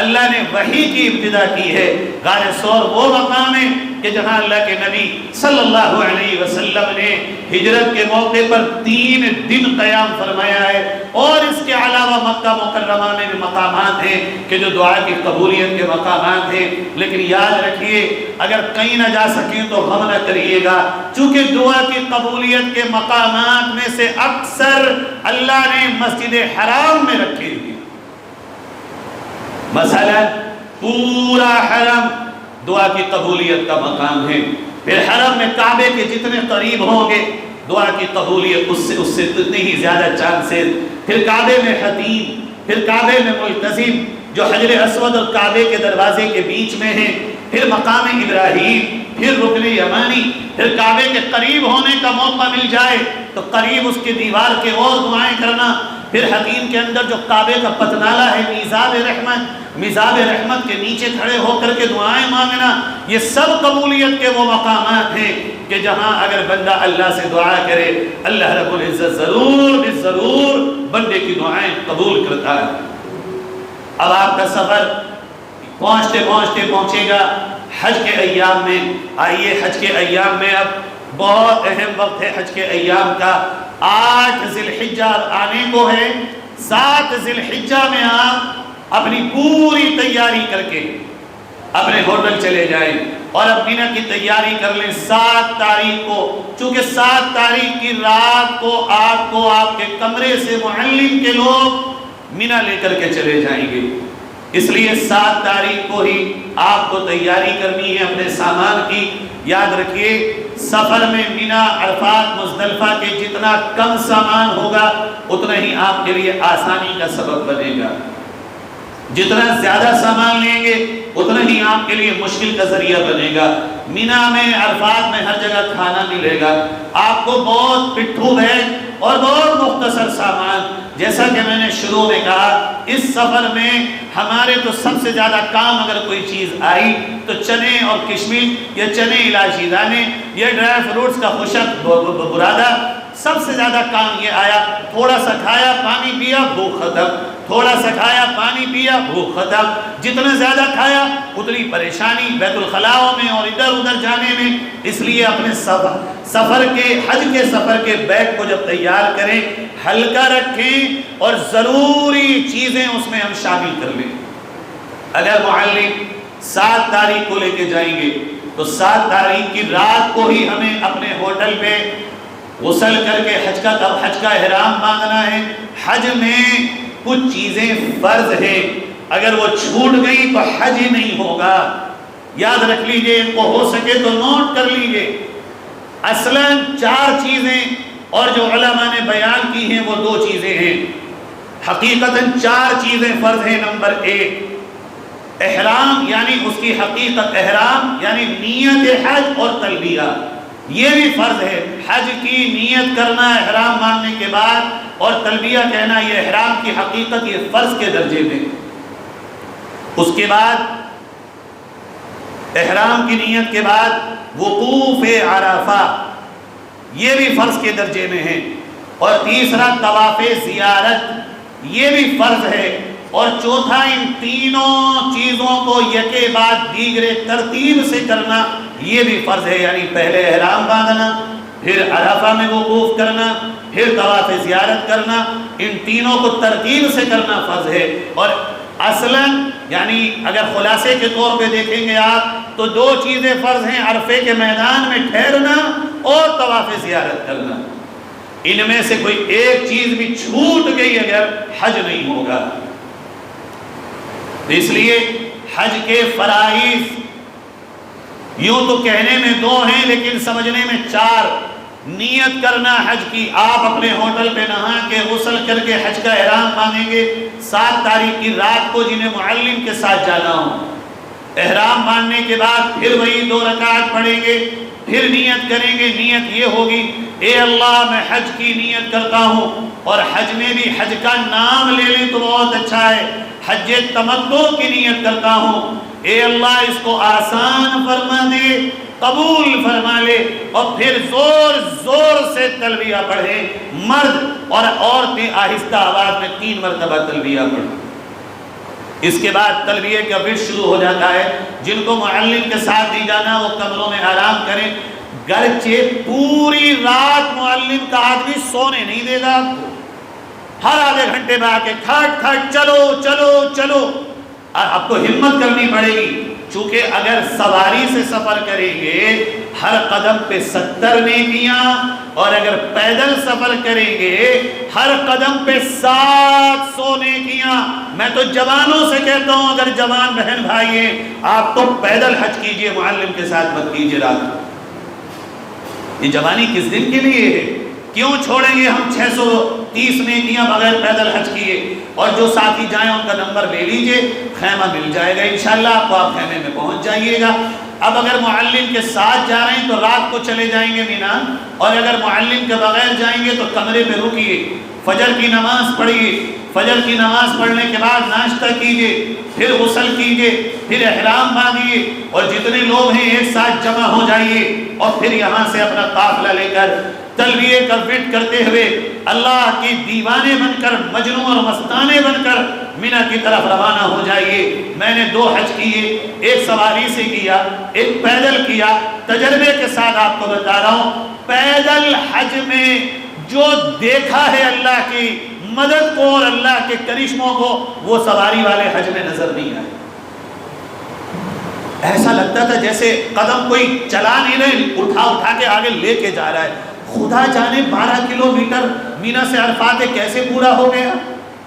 اللہ نے وحی کی ابتدا کی ہے۔ غار ثور وہ مقام ہے کہ جہاں اللہ کے نبی صلی اللہ علیہ وسلم نے ہجرت کے موقع پر 3 دن قیام فرمایا ہے، اور اس کے علاوہ مکہ مکرمہ میں بھی مقامات ہیں کہ جو دعا کی قبولیت کے مقامات ہیں۔ لیکن یاد رکھیے اگر کہیں نہ جا سکیں تو غم نہ کریے گا، چونکہ دعا کی قبولیت کے مقامات میں سے اکثر اللہ نے مسجد حرام میں رکھے ہیں۔ مثلا پورا حرم دعا کی قبولیت کا مقام ہے، پھر حرم میں کعبے کے جتنے قریب ہوں گے دعا کی قبولیت اس سے اتنی ہی زیادہ چانسز، پھر کعبے میں حتیم، پھر کعبے میں ملتزم جو حجر اسود اور کعبے کے دروازے کے بیچ میں ہیں، پھر مقام ابراہیم، پھر رکن یمانی، پھر کعبے کے قریب ہونے کا موقع مل جائے تو قریب اس کے دیوار کے اور دعائیں کرنا، پھر حتیم کے اندر جو کعبے کا پتنالہ ہے میزاب رحمت کے نیچے کھڑے ہو کر کے دعائیں مانگنا، یہ سب قبولیت کے وہ مقامات ہیں کہ جہاں اگر بندہ اللہ سے دعا کرے اللہ رب العزت ضرور بندے کی دعائیں قبول کرتا ہے۔ اب آپ کا سفر پہنچتے پہنچے گا حج کے ایام میں۔ آئیے حج کے ایام میں اب بہت اہم وقت ہے حج کے ایام کا۔ 8 ذی الحجہ آنے کو ہے، 7 ذی الحجہ میں آپ اپنی پوری تیاری کر کے اپنے ہوٹل چلے جائیں اور اب مینا کی تیاری کر لیں 7 تاریخ کو، چونکہ 7 تاریخ کی رات کو آپ کے کمرے سے معلم کے لوگ مینا لے کر کے چلے جائیں گے، اس لیے 7 تاریخ کو ہی آپ کو تیاری کرنی ہے اپنے سامان کی۔ یاد رکھیے سفر میں مینا عرفات مزدلفہ کے جتنا کم سامان ہوگا اتنا ہی آپ کے لیے آسانی کا سبب بنے گا، جتنا زیادہ سامان لیں گے اتنا ہی آپ کے لیے مشکل کا ذریعہ بنے گا۔ مینا میں عرفات میں ہر جگہ کھانا ملے گا، آپ کو بہت پٹھو بیگ اور بہت مختصر سامان، جیسا کہ میں نے شروع میں کہا اس سفر میں ہمارے تو سب سے زیادہ کام اگر کوئی چیز آئی تو چنے اور کشمش یا چنے الائچی دانے یا ڈرائی فروٹس کا خشک برادہ، سب سے زیادہ کام یہ آیا۔ تھوڑا سا کھایا پانی پیا بھوک ختم، تھوڑا سا کھایا پانی پیا بھوک ختم، جتنا زیادہ کھایا اتنی پریشانی بیت الخلاؤں میں اور ادھر ادھر جانے میں۔ اس لیے اپنے سفر کے حج کے سفر کے بیگ کو جب تیار کریں ہلکا رکھیں اور ضروری چیزیں اس میں ہم شامل کر لیں۔ اگر معلم 7 تاریخ کو لے کے جائیں گے تو 7 تاریخ کی رات کو ہی ہمیں اپنے ہوٹل پہ غسل کر کے حج کا احرام باندھنا ہے۔ حج میں کچھ چیزیں فرض ہیں، اگر وہ چھوٹ گئی تو حج ہی نہیں ہوگا، یاد رکھ لیجئے، ان کو ہو سکے تو نوٹ کر لیجئے۔ اصلاً 4 چیزیں اور جو علماء نے بیان کی ہیں وہ 2 چیزیں ہیں، حقیقتاً 4 چیزیں فرض ہیں۔ نمبر 1 احرام، یعنی اس کی حقیقت احرام یعنی نیت حج اور تلبیہ، یہ بھی فرض ہے۔ حج کی نیت کرنا احرام باندھنے کے بعد اور تلبیہ کہنا، یہ احرام کی حقیقت، یہ فرض کے درجے میں۔ اس کے بعد احرام کی نیت کے بعد وقوف عرفہ، یہ بھی فرض کے درجے میں ہے۔ اور تیسرا طواف زیارت، یہ بھی فرض ہے۔ اور چوتھا ان تینوں چیزوں کو یکے بعد دیگرے ترتیب سے کرنا، یہ بھی فرض ہے، یعنی پہلے احرام باندھنا، پھر عرفہ میں وقوف کرنا، پھر طواف زیارت کرنا، ان تینوں کو ترتیب سے کرنا فرض ہے۔ اور اصلاً یعنی اگر خلاصے کے طور پہ دیکھیں گے آپ تو 2 چیزیں فرض ہیں، عرفے کے میدان میں ٹھہرنا اور طواف زیارت کرنا۔ ان میں سے کوئی ایک چیز بھی چھوٹ گئی اگر حج نہیں ہوگا۔ اس لیے حج کے فرائض یوں تو کہنے میں 2 ہیں لیکن سمجھنے میں 4۔ نیت کرنا حج کی، آپ اپنے ہوٹل پہ نہا کے غسل کر کے حج کا احرام باندھیں گے 7 تاریخ کی رات کو، جنہیں معلم کے ساتھ جانا ہو۔ احرام باندھنے کے بعد پھر وہی 2 رکعت پڑھیں گے، پھر نیت کریں گے، نیت یہ ہوگی اے اللہ میں حج کی نیت کرتا ہوں، اور حج میں بھی حج کا نام لے لیں تو بہت اچھا ہے، حج تمتع کی نیت کرتا ہوں، اے اللہ اس کو آسان فرما دے، قبول فرما لے، اور پھر زور زور سے تلبیہ پڑھیں، مرد اور عورتیں آہستہ آواز میں 3 مرتبہ تلبیہ پڑھیں۔ اس کے بعد تلبیہ کا پھر شروع ہو جاتا ہے۔ جن کو معلم کے ساتھ دی جانا وہ کمروں میں آرام کریں، گرچہ پوری رات معلم کا آدمی سونے نہیں دے گا آپ کو، ہر آدھے گھنٹے میں آ کے کھٹ کھٹ چلو چلو چلو، اور آپ کو ہمت کرنی پڑے گی، چونکہ اگر سواری سے سفر کریں گے ہر قدم پہ 70 نیکیاں، اور اگر پیدل سفر کریں گے ہر قدم پہ 700 نیکیاں۔ میں تو جوانوں سے کہتا ہوں، اگر جوان بہن بھائی ہیں آپ تو پیدل حج کیجئے، معلم کے ساتھ مت کیجئے رات کو۔ یہ جوانی کس دن کے لیے ہے؟ کیوں چھوڑیں گے ہم 630 نیکیاں بغیر پیدل حج کیے؟ اور جو ساتھی جائیں ان کا نمبر لے لیجئے، خیمہ مل جائے گا انشاءاللہ آپ کو، آپ خیمے میں پہنچ جائیے گا۔ اب اگر معلم کے ساتھ جا رہے ہیں تو رات کو چلے جائیں گے مینا، اور اگر معلم کے بغیر جائیں گے تو کمرے میں رکیے، فجر کی نماز پڑھیے، فجر کی نماز پڑھنے کے بعد ناشتہ کیجئے، پھر غسل کیجئے، پھر احرام باندھیے، اور جتنے لوگ ہیں ایک ساتھ جمع ہو جائیے، اور پھر یہاں سے اپنا قافلہ لے کر تلبیہ کا ورد کرتے ہوئے اللہ کی دیوانے بن کر، مجنوں اور مستانے بن کر مینا کی طرف روانہ ہو جائیے۔ میں نے 2 حج کیے، ایک سواری سے کیا، ایک پیدل کیا، تجربے کے ساتھ آپ کو بتا رہا ہوں، پیدل حج میں جو دیکھا ہے اللہ کی مدد کو اور اللہ کے کرشموں کو، وہ سواری والے حج میں نظر نہیں آئے۔ ایسا لگتا تھا جیسے قدم کوئی چلا نہیں رہے، اٹھا اٹھا کے آگے لے کے جا رہا ہے۔ خدا جانے 12 کلومیٹر مینا سے عرفات کیسے پورا ہو گیا،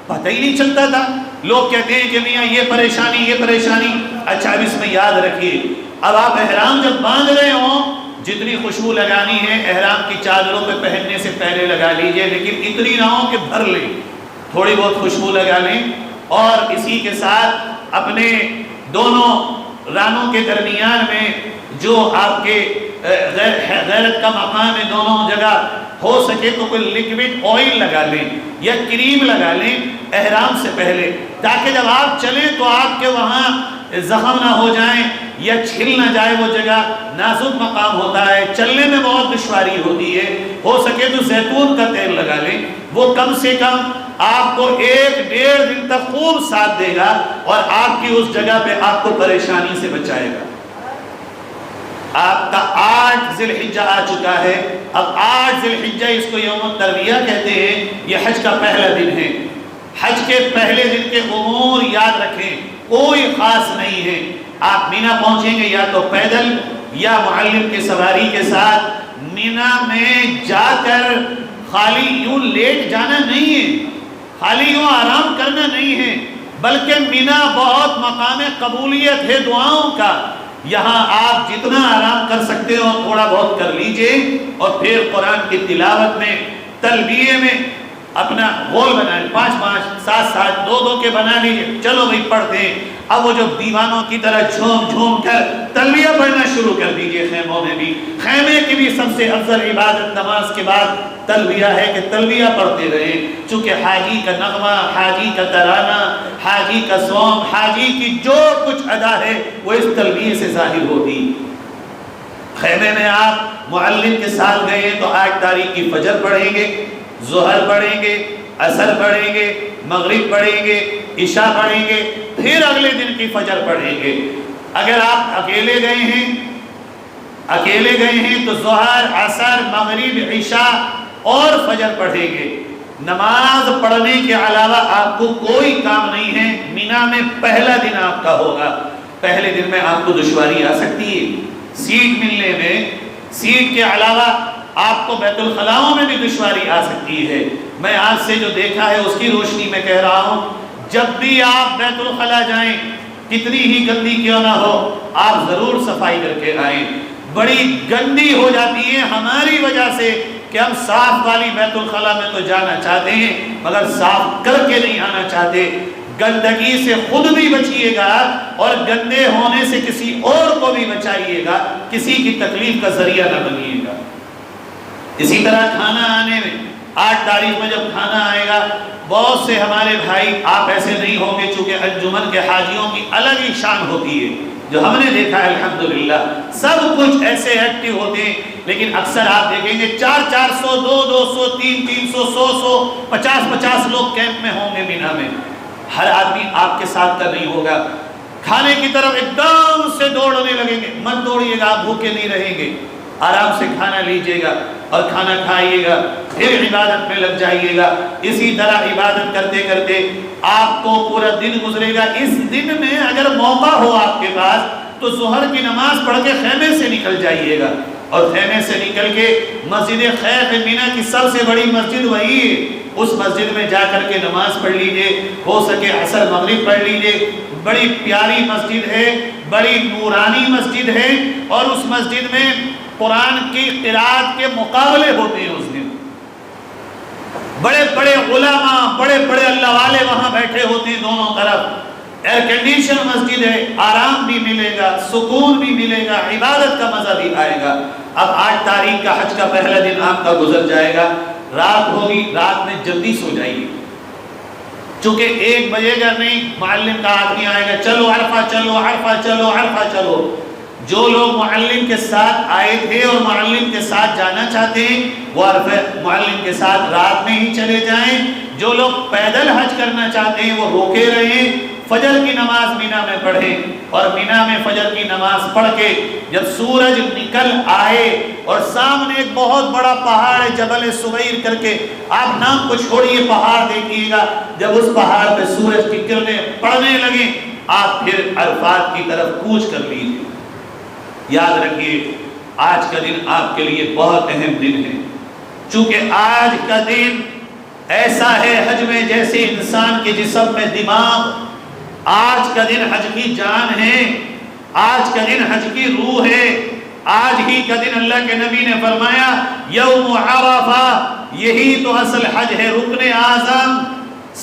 پتہ ہی نہیں چلتا تھا۔ لوگ کہتے ہیں کہ میاں یہ پریشانی یہ پریشانی، اچھا اب اس میں یاد رکھیے، اب آپ احرام جب باندھ رہے ہوں جتنی خوشبو لگانی ہے احرام کی چادروں پہ پہننے سے پہلے لگا لیجئے، لیکن اتنی نہ ہو کہ بھر لیں، تھوڑی بہت خوشبو لگا لیں، اور اسی کے ساتھ اپنے دونوں رانوں کے درمیان میں جو آپ کے غیرت کا مقام ہے دونوں جگہ، ہو سکے تو کوئی لیکوڈ آئل لگا لیں یا کریم لگا لیں احرام سے پہلے، تاکہ جب آپ چلیں تو آپ کے وہاں زخم نہ ہو جائیں یا چھل نہ جائے، وہ جگہ نازک مقام ہوتا ہے، چلنے میں بہت دشواری ہوتی ہے۔ ہو سکے تو زیتون کا تیل لگا لیں، وہ کم سے کم آپ کو 1-1.5 دن تک خوب ساتھ دے گا، اور آپ کی اس جگہ پہ آپ کو پریشانی سے بچائے گا۔ آپ کا 8 ذی الحجہ آ چکا ہے، اب 8 ذی الحجہ اس کو یوم الترویہ کہتے ہیں، یہ حج کا پہلا دن ہے۔ حج کے پہلے دن کے امور یاد رکھیں، کوئی خاص نہیں ہے۔ آپ مینا پہنچیں گے یا تو پیدل یا معلم کی سواری کے ساتھ۔ مینا میں جا کر خالی یوں لیٹ جانا نہیں ہے، خالی یوں آرام کرنا نہیں ہے، بلکہ مینا بہت مقام قبولیت ہے دعاؤں کا۔ یہاں آپ جتنا آرام کر سکتے ہو تھوڑا بہت کر لیجئے، اور پھر قرآن کی تلاوت میں تلبیہ میں اپنا غول بنائیں، 5-5 7-7 2-2 کے بنا لیجئے، چلو بھئی پڑھتے ہیں۔ اب وہ جو دیوانوں کی طرح جھوم جھوم کر تلبیہ پڑھنا شروع کر دیجئے۔ خیموں میں بھی، خیمے کی بھی سب سے افضل عبادت نماز کے بعد تلبیہ ہے کہ تلبیہ پڑھتے رہیں، چونکہ حاجی کا نغمہ، حاجی کا ترانہ، حاجی کا صوم، حاجی کی جو کچھ ادا ہے وہ اس تلبیہ سے ظاہر ہوتی۔ خیمے میں آپ معلم کے ساتھ گئے ہیں تو 8 تاریخ کی فجر پڑھیں گے، ظہر پڑھیں گے، عصر پڑھیں گے، مغرب پڑھیں گے، عشاء پڑھیں گے، پھر اگلے دن کی فجر پڑھیں گے۔ اگر آپ اکیلے گئے ہیں تو ظہر، عصر، مغرب، عشاء اور فجر پڑھیں گے۔ نماز پڑھنے کے علاوہ آپ کو کوئی کام نہیں ہے۔ مینا میں پہلا دن آپ کا ہوگا، پہلے دن میں آپ کو دشواری آ سکتی ہے سیٹ ملنے میں، سیٹ کے علاوہ آپ کو بیت الخلاؤں میں بھی دشواری آ سکتی ہے۔ میں آج سے جو دیکھا ہے اس کی روشنی میں کہہ رہا ہوں، جب بھی آپ بیت الخلا جائیں، کتنی ہی گندی کیوں نہ ہو، آپ ضرور صفائی کر کے آئیں۔ بڑی گندی ہو جاتی ہے ہماری وجہ سے کہ ہم صاف والی بیت الخلا میں تو جانا چاہتے ہیں مگر صاف کر کے نہیں آنا چاہتے۔ گندگی سے خود بھی بچیے گا اور گندے ہونے سے کسی اور کو بھی بچائیے گا، کسی کی تکلیف کا ذریعہ نہ بنیے گا۔ اسی طرح کھانا آنے میں 8 تاریخ میں جب کھانا آئے گا، بہت سے ہمارے بھائی، آپ ایسے نہیں ہوں گے چونکہ انجمن کے حاجیوں کی الگ ہی شان ہوتی ہے، جو ہم نے دیکھا ہے الحمدللہ سب کچھ ایسے ایکٹیو ہوتے ہیں، لیکن اکثر آپ دیکھیں گے 400 200 300 100 50 لوگ کیمپ میں ہوں گے مینا میں۔ ہر آدمی آپ کے ساتھ کا نہیں ہوگا، کھانے کی طرف ایک دم سے دوڑنے لگیں گے، مت دوڑیے گا، آپ بھوکے نہیں رہیں گے، آرام سے کھانا لیجئے گا اور کھانا کھائیے گا، پھر عبادت میں لگ جائیے گا۔ اسی طرح عبادت کرتے کرتے آپ کو پورا دن گزرے گا۔ اس دن میں اگر موقع ہو آپ کے پاس تو ظہر کی نماز پڑھ کے خیمے سے نکل جائیے گا، اور خیمے سے نکل کے مسجد خیف مینا کی سب سے بڑی مسجد وہی ہے، اس مسجد میں جا کر کے نماز پڑھ لیجئے، ہو سکے عصر مغرب پڑھ لیجئے۔ بڑی پیاری مسجد ہے، بڑی نورانی مسجد ہے، اور اس مسجد میں قرآن کی قرات کے مقابلے ہوتے ہیں۔ اس دن بڑے بڑے علماء، بڑے بڑے اللہ والے وہاں بیٹھے ہوتے ہیں دونوں طرف۔ ایئر کنڈیشن مسجد ہے، آرام بھی ملے گا، سکون بھی ملے گا، عبادت کا مزہ بھی آئے گا۔ اب 8 تاریخ کا حج کا پہلا دن آپ کا گزر جائے گا، رات ہوگی، رات میں جلدی سو جائیے، چونکہ 1 بجے گا نہیں، معلم کا آدمی آئے گا، چلو عرفہ چلو، عرفہ چلو، عرفہ چلو۔ جو لوگ معلم کے ساتھ آئے تھے اور معلم کے ساتھ جانا چاہتے ہیں وہ عرفہ معلم کے ساتھ رات میں ہی چلے جائیں۔ جو لوگ پیدل حج کرنا چاہتے ہیں وہ روکے رہیں، فجر کی نماز مینا میں پڑھیں، اور مینا میں فجر کی نماز پڑھ کے جب سورج نکل آئے، اور سامنے ایک بہت بڑا پہاڑ ہے جبل سویر کر کے، آپ نام کو چھوڑیے، پہاڑ دیکھیے گا، جب اس پہاڑ پہ سورج کی کرنیں پڑنے لگیں آپ پھر عرفات کی طرف کوچ کر لیجیے۔ یاد رکھیے آج کا دن آپ کے لیے بہت اہم دن ہے، چونکہ آج کا دن ایسا ہے حج میں جیسے انسان کے جسم میں دماغ، آج کا دن حج کی جان ہے، آج کا دن حج کی روح ہے۔ آج ہی کا دن اللہ کے نبی نے فرمایا یوم عرفہ، یہی تو اصل حج ہے، رکن اعظم،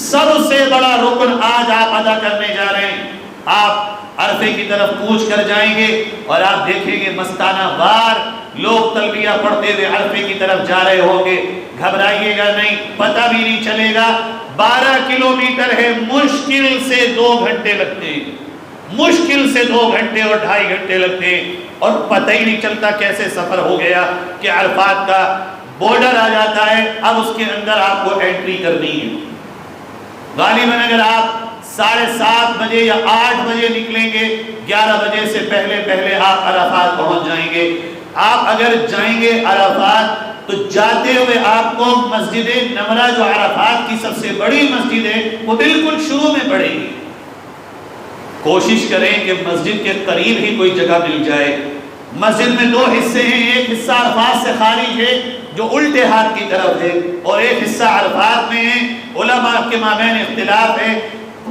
سب سے بڑا رکن آج آپ ادا کرنے جا رہے ہیں۔ آپ عرفے کی طرف کوچ کر جائیں گے اور آپ دیکھیں گے مستانہ وار لوگ تلبیہ پڑھتے ہوئے عرفے کی طرف جا رہے ہوں گے۔ گھبرائیے گا نہیں، پتہ بھی نہیں چلے گا۔ 12 کلومیٹر ہے، مشکل سے 2 گھنٹے لگتے ہیں، مشکل سے 2 گھنٹے اور 2.5 گھنٹے لگتے ہیں، اور پتہ ہی نہیں چلتا کیسے سفر ہو گیا کہ عرفات کا بارڈر آ جاتا ہے، اب اس کے اندر آپ کو انٹری کرنی ہے۔ غالباً اگر آپ 7:30 بجے یا 8 بجے نکلیں گے، 11 بجے سے پہلے آپ عرفات پہنچ جائیں گے۔ آپ اگر جائیں گے عرفات تو جاتے ہوئے آپ کو مسجد نمرہ جو عرفات کی سب سے بڑی مسجد ہے وہ بالکل شروع میں پڑے گی۔ کوشش کریں کہ مسجد کے قریب ہی کوئی جگہ مل جائے۔ مسجد میں 2 حصے ہیں، ایک حصہ عرفات سے خارج ہے جو الٹے ہاتھ کی طرف ہے، اور ایک حصہ عرفات میں ہے۔ علماء کے مابین اختلاف ہے،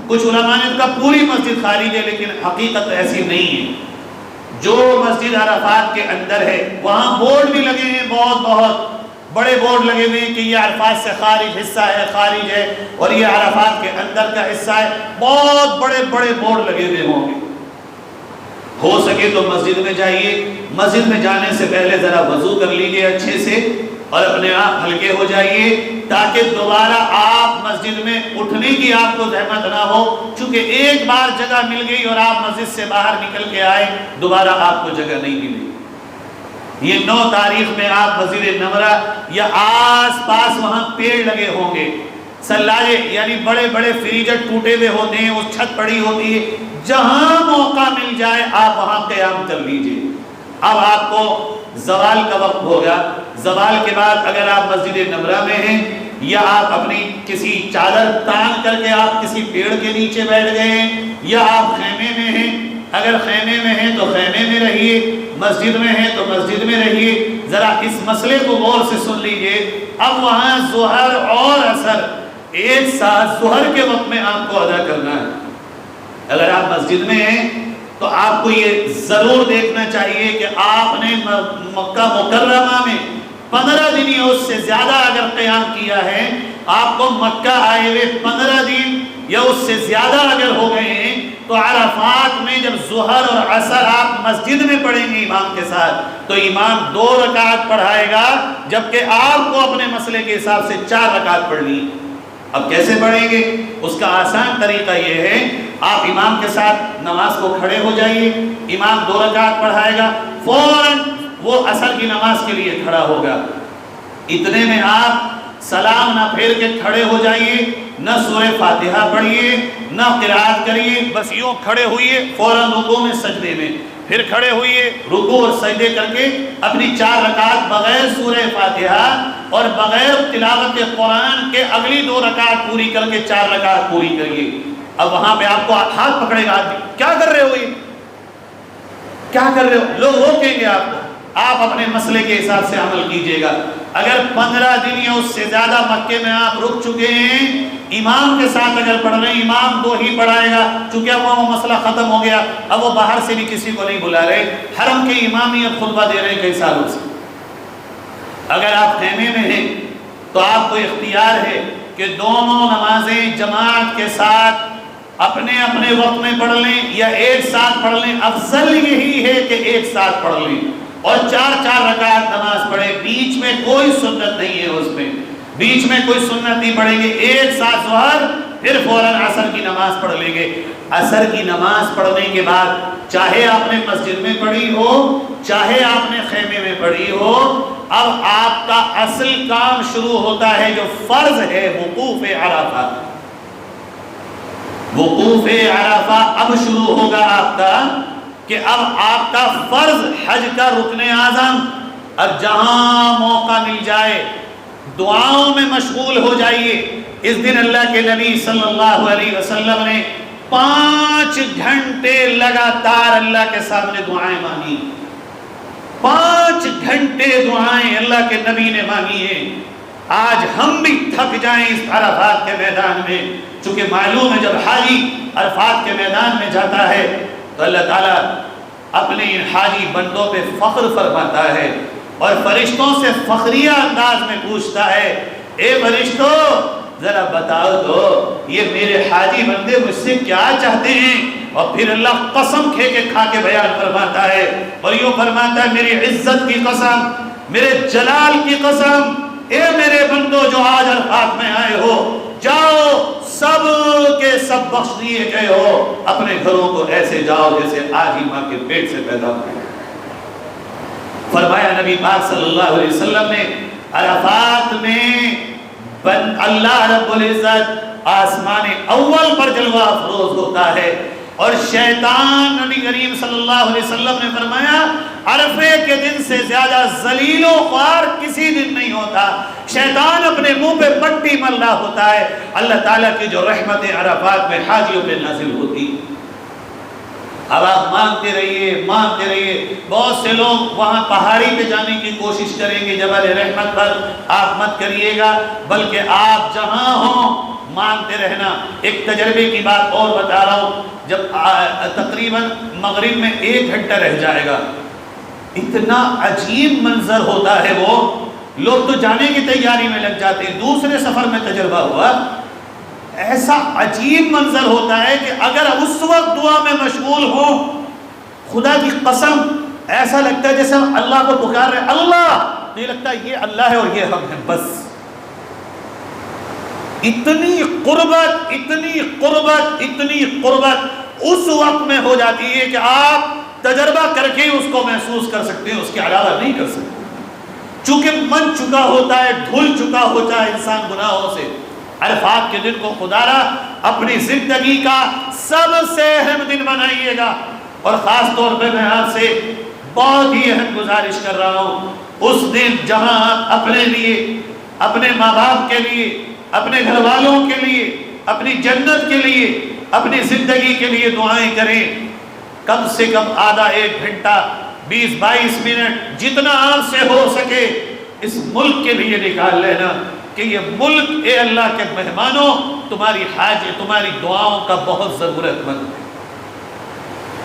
کچھ علماء نے کہا پوری مسجد خارج ہے، لیکن حقیقت ایسی نہیں ہے۔ جو مسجد عرفات کے اندر ہے وہاں بورڈ بھی لگے ہیں، بہت بڑے بورڈ لگے ہوئے ہیں کہ یہ عرفات سے خارج حصہ ہے، خارج ہے، اور یہ عرفات کے اندر کا حصہ ہے، بہت بڑے بورڈ لگے ہوئے ہوں گے۔ ہو سکے تو مسجد میں جائیے، مسجد میں جانے سے پہلے ذرا وضو کر لیجئے اچھے سے، اور اپنے آپ ہلکے ہو جائیے تاکہ دوبارہ آپ مسجد میں اٹھنے کی آپ کو زحمت نہ ہو، چونکہ ایک بار جگہ مل گئی اور آپ مسجد سے باہر نکل کے آئے، دوبارہ آپ کو جگہ نہیں ملے۔ یہ 9 تاریخ میں آپ مسجد نمرہ یا آس پاس وہاں پیڑ لگے ہوں گے، سلاجے یعنی بڑے فریجر ٹوٹے ہوئے ہوتے ہیں، وہ چھت پڑی ہوتی ہے، جہاں موقع مل جائے آپ وہاں قیام کر لیجئے۔ اب آپ کو زوال کا وقت ہوگا، زوال کے بعد اگر آپ مسجد نمرہ میں ہیں یا آپ اپنی کسی چادر تان کر کے آپ کسی پیڑ کے نیچے بیٹھ گئے ہیں، یا آپ خیمے میں ہیں، اگر خیمے میں ہیں تو خیمے میں رہیے، مسجد میں ہیں تو مسجد میں رہیے۔ ذرا اس مسئلے کو غور سے سن لیجئے۔ اب وہاں ظہر اور عصر ایک ساتھ ظہر کے وقت میں آپ کو ادا کرنا ہے۔ اگر آپ مسجد میں ہیں تو آپ کو یہ ضرور دیکھنا چاہیے کہ آپ نے مکہ مکرمہ میں 15 دن یا اس سے زیادہ اگر قیام کیا ہے، آپ کو مکہ آئے ہوئے 15 دن یا اس سے زیادہ اگر ہو گئے ہیں تو عرفات میں جب ظہر اور عصر آپ مسجد میں پڑھیں گے امام کے ساتھ تو امام 2 رکعت پڑھائے گا، جبکہ آپ کو اپنے مسئلے کے حساب سے 4 رکعت پڑھنی۔ اب کیسے پڑھیں گے؟ اس کا آسان طریقہ یہ ہے، آپ امام کے ساتھ نماز کو کھڑے ہو جائیے، امام 2 رکعت پڑھائے گا، فوراً وہ عصر کی نماز کے لیے کھڑا ہوگا، اتنے میں آپ سلام نہ پھیر کے کھڑے ہو جائیے، نہ سورہ فاتحہ پڑھیے، نہ قرات کریے، بس یوں کھڑے ہوئیے، فوراً رکوع میں سجدے میں، پھر کھڑے ہوئیے، رکوع اور سجدے کر کے اپنی 4 رکعت بغیر سورہ فاتحہ اور بغیر تلاوت قرآن کے اگلی 2 رکعت پوری کر کے 4 رکعت پوری کریے۔ اب وہاں پہ آپ کو ہاتھ پکڑے گا آدمی، کیا کر رہے ہو یہ؟ کیا کر رہے ہو؟ لوگ روکیں گے آپ کو، آپ اپنے مسئلے کے حساب سے عمل کیجئے گا۔ اگر 15 دن یا اس سے زیادہ مکے میں آپ رک چکے ہیں، امام کے ساتھ اگر پڑھ رہے ہیں، امام 2 ہی پڑھائے گا، چونکہ اب وہ مسئلہ ختم ہو گیا، اب وہ باہر سے بھی کسی کو نہیں بلا رہے، حرم کے امام ہی اب خطبہ دے رہے ہیں کئی سالوں سے۔ اگر آپ خیمے میں ہیں تو آپ کو اختیار ہے کہ دونوں نمازیں جماعت کے ساتھ اپنے اپنے وقت میں پڑھ لیں یا ایک ساتھ پڑھ لیں، افضل یہی ہے کہ ایک ساتھ پڑھ لیں اور 4 رکعت نماز پڑھیں، بیچ میں کوئی سنت نہیں ہے، اس میں بیچ میں کوئی سنت نہیں پڑھیں گے، ایک ساتھ ظہر پھر فوراً عصر کی نماز پڑھ لیں گے۔ عصر کی نماز پڑھنے کے بعد چاہے آپ نے مسجد میں پڑھی ہو چاہے آپ نے خیمے میں پڑھی ہو، اب آپ کا اصل کام شروع ہوتا ہے جو فرض ہے، وقوف عرفہ۔ وقوف عرفہ اب شروع ہوگا آپ کا، کہ اب آپ کا فرض حج کا رکن اعظم، اب جہاں موقع مل جائے دعاؤں میں مشغول ہو جائیے۔ اس دن اللہ کے نبی صلی اللہ علیہ وسلم نے 5 گھنٹے لگاتار اللہ کے سامنے دعائیں مانگی، 5 گھنٹے دعائیں اللہ کے نبی نے مانگی ہیں۔ آج ہم بھی تھک جائیں اس عرفات کے میدان میں، چونکہ معلوم ہے جب حاجی عرفات کے میدان میں جاتا ہے تو اللہ تعالیٰ اپنے ان حاجی بندوں پہ فخر فرماتا ہے اور فرشتوں سے فخریہ انداز میں پوچھتا ہے، اے فرشتوں ذرا بتاؤ تو یہ میرے حاجی بندے مجھ سے کیا چاہتے ہیں؟ اور پھر اللہ قسم کھا کے بیان فرماتا ہے اور یوں فرماتا ہے، میری عزت کی قسم، میرے جلال کی قسم، اے میرے بندو جو آج عرفات میں آئے ہو، جاؤ سب کے سب بخش دیے گئے ہو، اپنے گھروں کو ایسے جاؤ جیسے آج ہی ماں کے پیٹ سے پیدا ہوئے۔ فرمایا نبی پاک صلی اللہ علیہ وسلم نے، عرفات میں اللہ رب العزت آسمان اول پر جلوہ افروز ہوتا ہے، اور شیطان نبی کریم صلی اللہ علیہ وسلم نے فرمایا عرفے کے دن سے زیادہ ذلیل و خوار کسی دن نہیں ہوتا، شیطان اپنے منہ پہ پٹی مل رہا ہوتا ہے، اللہ تعالیٰ کی جو رحمت عرفات میں حاجیوں پہ نازل ہوتی۔ اب آپ مانگتے رہیے، بہت سے لوگ وہاں پہاڑی پہ جانے کی کوشش کریں گے، جبل رحمت پر آپ مت کریے گا، بلکہ آپ جہاں ہوں مانگتے رہنا۔ ایک تجربے کی بات اور بتا رہا ہوں، جب تقریباً مغرب میں 1 گھنٹہ رہ جائے گا، اتنا عجیب منظر ہوتا ہے، وہ لوگ تو جانے کی تیاری میں لگ جاتے ہیں۔ دوسرے سفر میں تجربہ ہوا، ایسا عجیب منظر ہوتا ہے کہ اگر اس وقت دعا میں مشغول ہو، خدا کی قسم ایسا لگتا ہے جیسے ہم اللہ کو پکار رہے ہیں، اللہ، تو یہ لگتا ہے یہ اللہ ہے اور یہ ہم ہیں، بس اتنی قربت اس وقت میں ہو جاتی ہے کہ آپ تجربہ کر کے اس کو محسوس کر سکتے ہیں، اس کے علاوہ نہیں کر سکتے، چونکہ من چکا ہوتا ہے، دھل چکا ہوتا ہے انسان گناہوں سے۔ عرفات کے دن کو خدا را اپنی زندگی کا سب سے اہم دن بنائیے گا، اور خاص طور پہ میں آپ سے بہت ہی اہم گزارش کر رہا ہوں، اس دن جہاں آپ اپنے لیے، اپنے ماں باپ کے لیے، اپنے گھر والوں کے لیے، اپنی جنت کے لیے، اپنی زندگی کے لیے دعائیں کریں، کم سے کم آدھا 1 گھنٹہ 20-22 منٹ جتنا آپ سے ہو سکے اس ملک کے لیے نکال لینا، کہ یہ ملک اے اللہ کے مہمانوں تمہاری حاجت، تمہاری دعاؤں کا بہت ضرورت مند ہے۔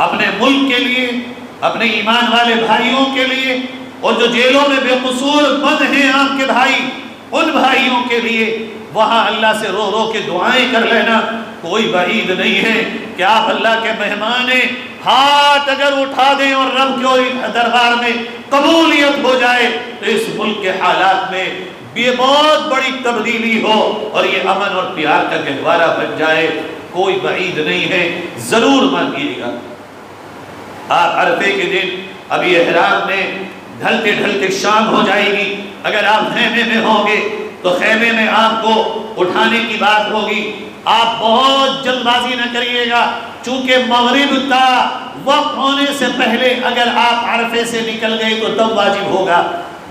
اپنے ملک کے لیے، اپنے ایمان والے بھائیوں کے لیے، اور جو جیلوں میں بے قصور بند ہیں آپ کے بھائی، ان بھائیوں کے لیے وہاں اللہ سے رو رو کے دعائیں کر لینا، کوئی بعید نہیں ہے کہ آپ اللہ کے مہمان ہیں، ہاتھ اگر اٹھا دیں اور رب کے دربار میں قبولیت ہو جائے تو اس ملک کے حالات میں یہ بہت بڑی تبدیلی ہو اور یہ امن اور پیار کا گہوارہ بن جائے، کوئی بعید نہیں ہے، ضرور مانگیے گا۔ آپ عرفے کے دن ابھی احرام میں ڈھلتے ڈھلتے شام ہو جائے گی، اگر آپ خیمے میں ہوں گے تو خیمے میں آپ کو اٹھانے کی بات ہوگی، آپ بہت جلد بازی نہ کریے گا، چونکہ مغرب کا وقت ہونے سے پہلے اگر آپ عرفے سے نکل گئے تو تب واجب ہوگا،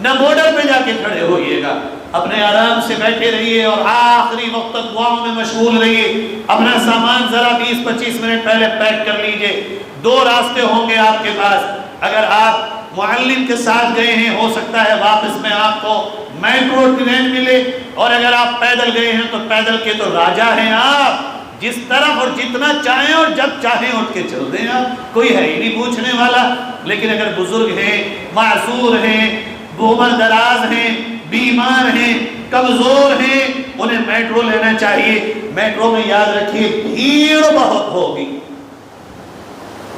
نہ بورڈر پہ جا کے کھڑے ہوئیے گا، اپنے آرام سے بیٹھے رہیے اور آخری وقت تک دعاؤں میں مشغول رہیے، اپنا سامان ذرا 20-25 منٹ پہلے پیک کر لیجئے۔ دو راستے ہوں گے آپ کے پاس، اگر آپ معلم کے ساتھ گئے ہیں ہو سکتا ہے واپس میں آپ کو میٹرو ٹرین ملے، اور اگر آپ پیدل گئے ہیں تو پیدل کے تو راجا ہیں آپ، جس طرف اور جتنا چاہیں اور جب چاہیں اٹھ کے چل دیں، آپ کوئی ہے ہی نہیں پوچھنے والا۔ لیکن اگر بزرگ ہیں، معذور ہیں، عمر دراز ہیں، بیمار ہیں، کمزور ہیں، انہیں میٹرو لینا چاہیے۔ میٹرو میں یاد رکھیے بھیڑ بہت ہوگی،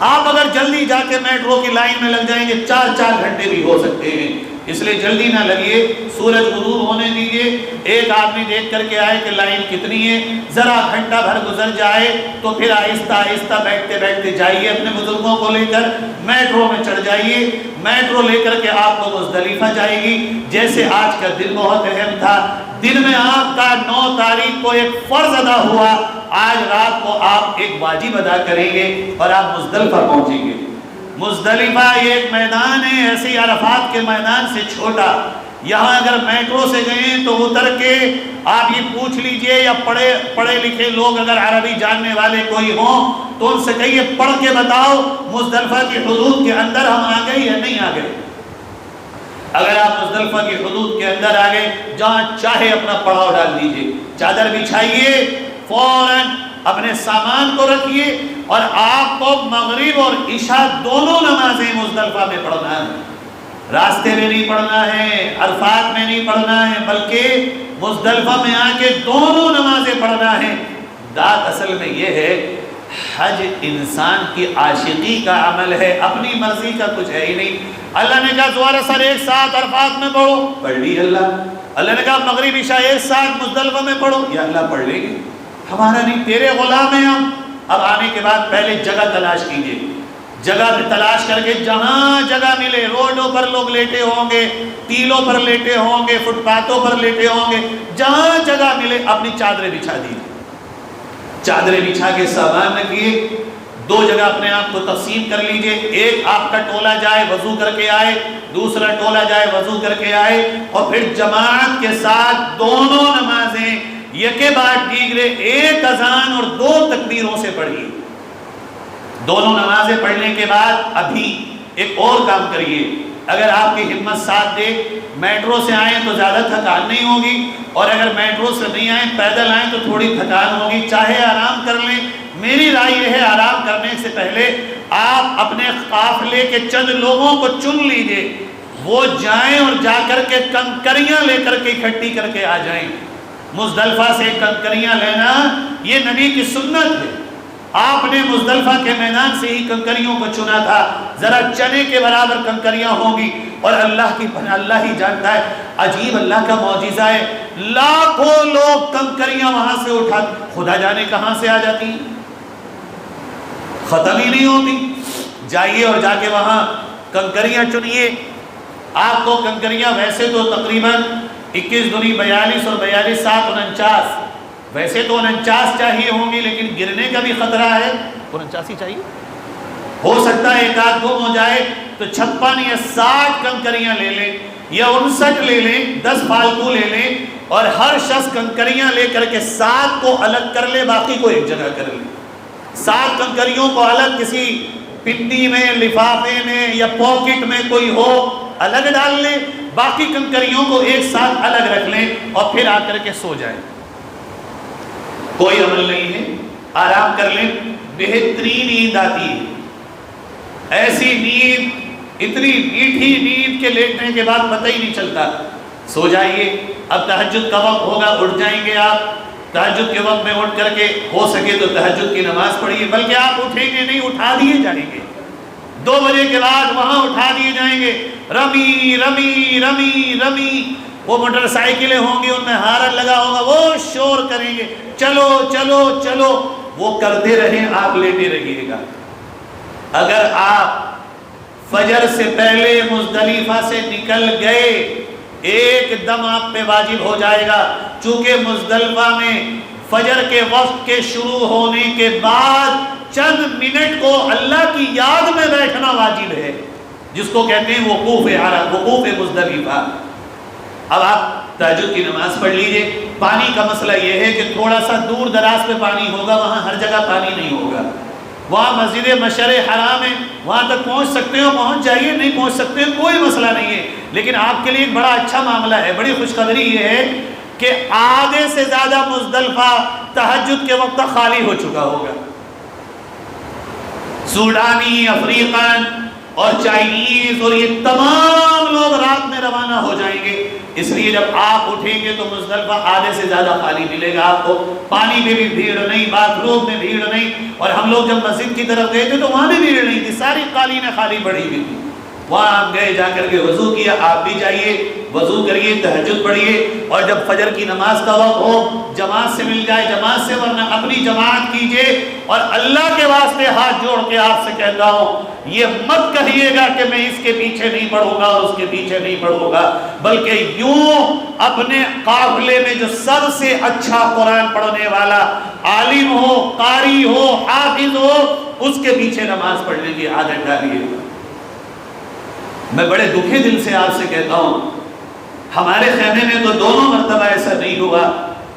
آپ اگر جلدی جا کے میٹرو کی لائن میں لگ جائیں گے 4 گھنٹے بھی ہو سکتے ہیں، اس لیے جلدی نہ لگیے، سورج غروب ہونے دیجیے۔ ایک آدمی دیکھ کر کے آئے کہ لائن کتنی ہے، ذرا گھنٹہ بھر گزر جائے تو پھر آہستہ آہستہ بیٹھتے بیٹھتے جائیے، اپنے بزرگوں کو لے کر میٹرو میں چڑھ جائیے۔ میٹرو لے کر کے آپ کو مزدلفہ جائے گی۔ جیسے آج کا دن بہت اہم تھا، دن میں آپ کا 9 تاریخ کو ایک فرض ادا ہوا، آج رات کو آپ ایک واجب ادا کریں گے اور آپ مزدلفہ پہنچیں گے۔ مزدلفہ یہ ایک میدان ہے، ایسے عرفات کے میدان سے چھوٹا، یہاں اگر میٹرو سے گئے تو اتر کے آپ یہ پوچھ لیجئے، یا پڑھے لکھے لوگ اگر عربی جاننے والے کوئی ہوں تو ان سے کہیے پڑھ کے بتاؤ مزدلفہ کی حدود کے اندر ہم آ گئے یا نہیں آ گئے۔ اگر آپ مزدلفہ کی حدود کے اندر آ گئے، جہاں چاہے اپنا پڑاؤ ڈال دیجئے، چادر بچھائیے، فوراً اپنے سامان کو رکھیے، اور آپ کو مغرب اور عشاء دونوں نمازیں مزدلفہ میں پڑھنا ہے، راستے میں نہیں پڑھنا ہے، عرفات میں نہیں پڑھنا ہے، بلکہ مزدلفہ میں آ کے دونوں نمازیں پڑھنا ہے۔ بات اصل میں یہ ہے، حج انسان کی عاشقی کا عمل ہے، اپنی مرضی کا کچھ ہے ہی نہیں۔ اللہ نے کہا ظہر اثر ایک ساتھ عرفات میں پڑھو، پڑھ لی اللہ نے کہا مغرب عشاء ایک ساتھ مزدلفہ میں پڑھو، یا اللہ پڑھ لیں گے، ہمارا نہیں، تیرے غلام ہیں ہم۔ اب آنے کے بعد پہلے جگہ تلاش کیجئے، جگہ تلاش کر کے جہاں جگہ ملے، روڈوں پر لوگ لیٹے ہوں گے، ٹیلوں پر لیٹے ہوں گے، فٹ پاتھوں پر لیٹے ہوں گے، جہاں جگہ ملے اپنی چادریں بچھا دیجئے، چادریں بچھا کے سامان رکھیے، 2 جگہ اپنے آپ کو تقسیم کر لیجئے، ایک آپ کا ٹولہ جائے وضو کر کے آئے، دوسرا ٹولہ جائے وضو کر کے آئے، اور پھر جماعت کے ساتھ دونوں نمازیں یکے بعد دیگرے ایک اذان اور 2 تکبیروں سے پڑھیے۔ دونوں نمازیں پڑھنے کے بعد ابھی ایک اور کام کریے، اگر آپ کی ہمت ساتھ دے، میٹرو سے آئیں تو زیادہ تھکان نہیں ہوگی، اور اگر میٹرو سے نہیں آئیں پیدل آئیں تو تھوڑی تھکان ہوگی، چاہے آرام کر لیں۔ میری رائے یہ ہے آرام کرنے سے پہلے آپ اپنے قافلے کے چند لوگوں کو چن لیجئے، وہ جائیں اور جا کر کے کنکریاں لے کر کے اکٹھی کر کے آ جائیں۔ مزدلفہ سے کنکریاں لینا یہ نبی کی سنت ہے، آپ نے مزدلفہ کے میدان سے ہی کنکریوں کو چنا تھا، ذرا چنے کے برابر کنکریاں ہوں گی، اور اللہ ہی جانتا ہے، عجیب اللہ کا معجزہ ہے، لاکھوں لوگ کنکریاں وہاں سے اٹھا، خدا جانے کہاں سے آ جاتی، ختم ہی نہیں ہوتی۔ جائیے اور جا کے وہاں کنکریاں چنیے، آپ کو کنکریاں ویسے تو تقریباً 21 دونی 42 اور 42 7 49، ویسے تو 49 چاہیے ہوں گی، لیکن گرنے کا بھی خطرہ ہے، 49 ہی چاہیے، ہو سکتا ہے ایک آدھ گم ہو جائے، تو 56 یا 60 کنکریاں لے لیں، یا 59 لے لیں، 10 فالتو لے لیں، اور ہر شخص کنکریاں لے کر کے 7 کو الگ کر لے، باقی کو ایک جگہ کر لے۔ 7 کنکریوں کو الگ کسی پنڈی میں، لفافے میں یا پاکٹ میں کوئی ہو الگ ڈال لیں، باقی کنکریوں کو ایک ساتھ الگ رکھ لیں، اور پھر آ کر کے سو جائیں، کوئی عمل نہیں ہے، آرام کر لیں، بہترین نیند آتی ہے، ایسی نیند، اتنی میٹھی نیند کے لیٹنے کے بعد پتہ ہی نہیں چلتا۔ سو جائیے، اب تہجد کا وقت ہوگا، اٹھ جائیں گے آپ، تہجد کے وقت میں اٹھ کر کے ہو سکے تو تہجد کی نماز پڑھیے، بلکہ آپ اٹھیں گے نہیں، اٹھا دیے جائیں گے 2 بجے کے بعد وہاں اٹھا دیے جائیں گے، رمی رمی رمی رمی، وہ موٹر سائیکلیں ہوں گی ان میں ہارن لگا ہوگا، وہ شور کریں گے، چلو چلو چلو، وہ کرتے رہیں، آپ لیٹے رہیے گا۔ اگر آپ فجر سے پہلے مزدلفہ سے نکل گئے، ایک دم آپ پہ واجب ہو جائے گا، چونکہ مزدلفہ میں فجر کے وقت کے شروع ہونے کے بعد چند منٹ کو اللہ کی یاد میں بیٹھنا واجب ہے، جس کو کہتے ہیں وقوف عرفہ، وقوف مزدلفہ۔ اب آپ تہجد کی نماز پڑھ لیجئے۔ پانی کا مسئلہ یہ ہے کہ تھوڑا سا دور دراز پہ پانی ہوگا، وہاں ہر جگہ پانی نہیں ہوگا۔ وہاں مسجد مشعر حرام ہے، وہاں تک پہنچ سکتے ہو پہنچ جائیے، نہیں پہنچ سکتے ہو کوئی مسئلہ نہیں ہے، لیکن آپ کے لیے ایک بڑا اچھا معاملہ ہے، بڑی خوشخبری یہ ہے کہ آدھے سے زیادہ مزدلفہ تہجد کے وقت تک خالی ہو چکا ہوگا۔ سوڈانی، افریقن اور چائنیز اور یہ تمام لوگ رات میں روانہ ہو جائیں گے، اس لیے جب آپ اٹھیں گے تو مزدلفہ آدھے سے زیادہ خالی ملے گا آپ کو، پانی میں بھی بھیڑ نہیں، باتھ روم میں بھیڑ نہیں، اور ہم لوگ جب مسجد کی طرف گئے تھے تو وہاں بھی بھیڑ نہیں تھی، ساری قالینیں خالی پڑی ہوئی تھی، وہاں آپ گئے، جا کر کے وضو کیا، آپ بھی جائیے وضو کریے، تہجد پڑھیے، اور جب فجر کی نماز کا وقت ہو جماعت سے مل جائے جماعت سے، ورنہ اپنی جماعت کیجئے۔ اور اللہ کے واسطے ہاتھ جوڑ کے آپ سے کہتا ہوں، یہ مت کہیے گا کہ میں اس کے پیچھے نہیں پڑھوں گا اور اس کے پیچھے نہیں پڑھوں گا، بلکہ یوں اپنے قافلے میں جو سب سے اچھا قرآن پڑھنے والا عالم ہو، قاری ہو، حافظ ہو، اس کے پیچھے نماز پڑھنے کی عادت ڈالیے۔ میں بڑے دکھے دل سے آپ سے کہتا ہوں، ہمارے خیمے میں تو دونوں مرتبہ ایسا نہیں ہوا،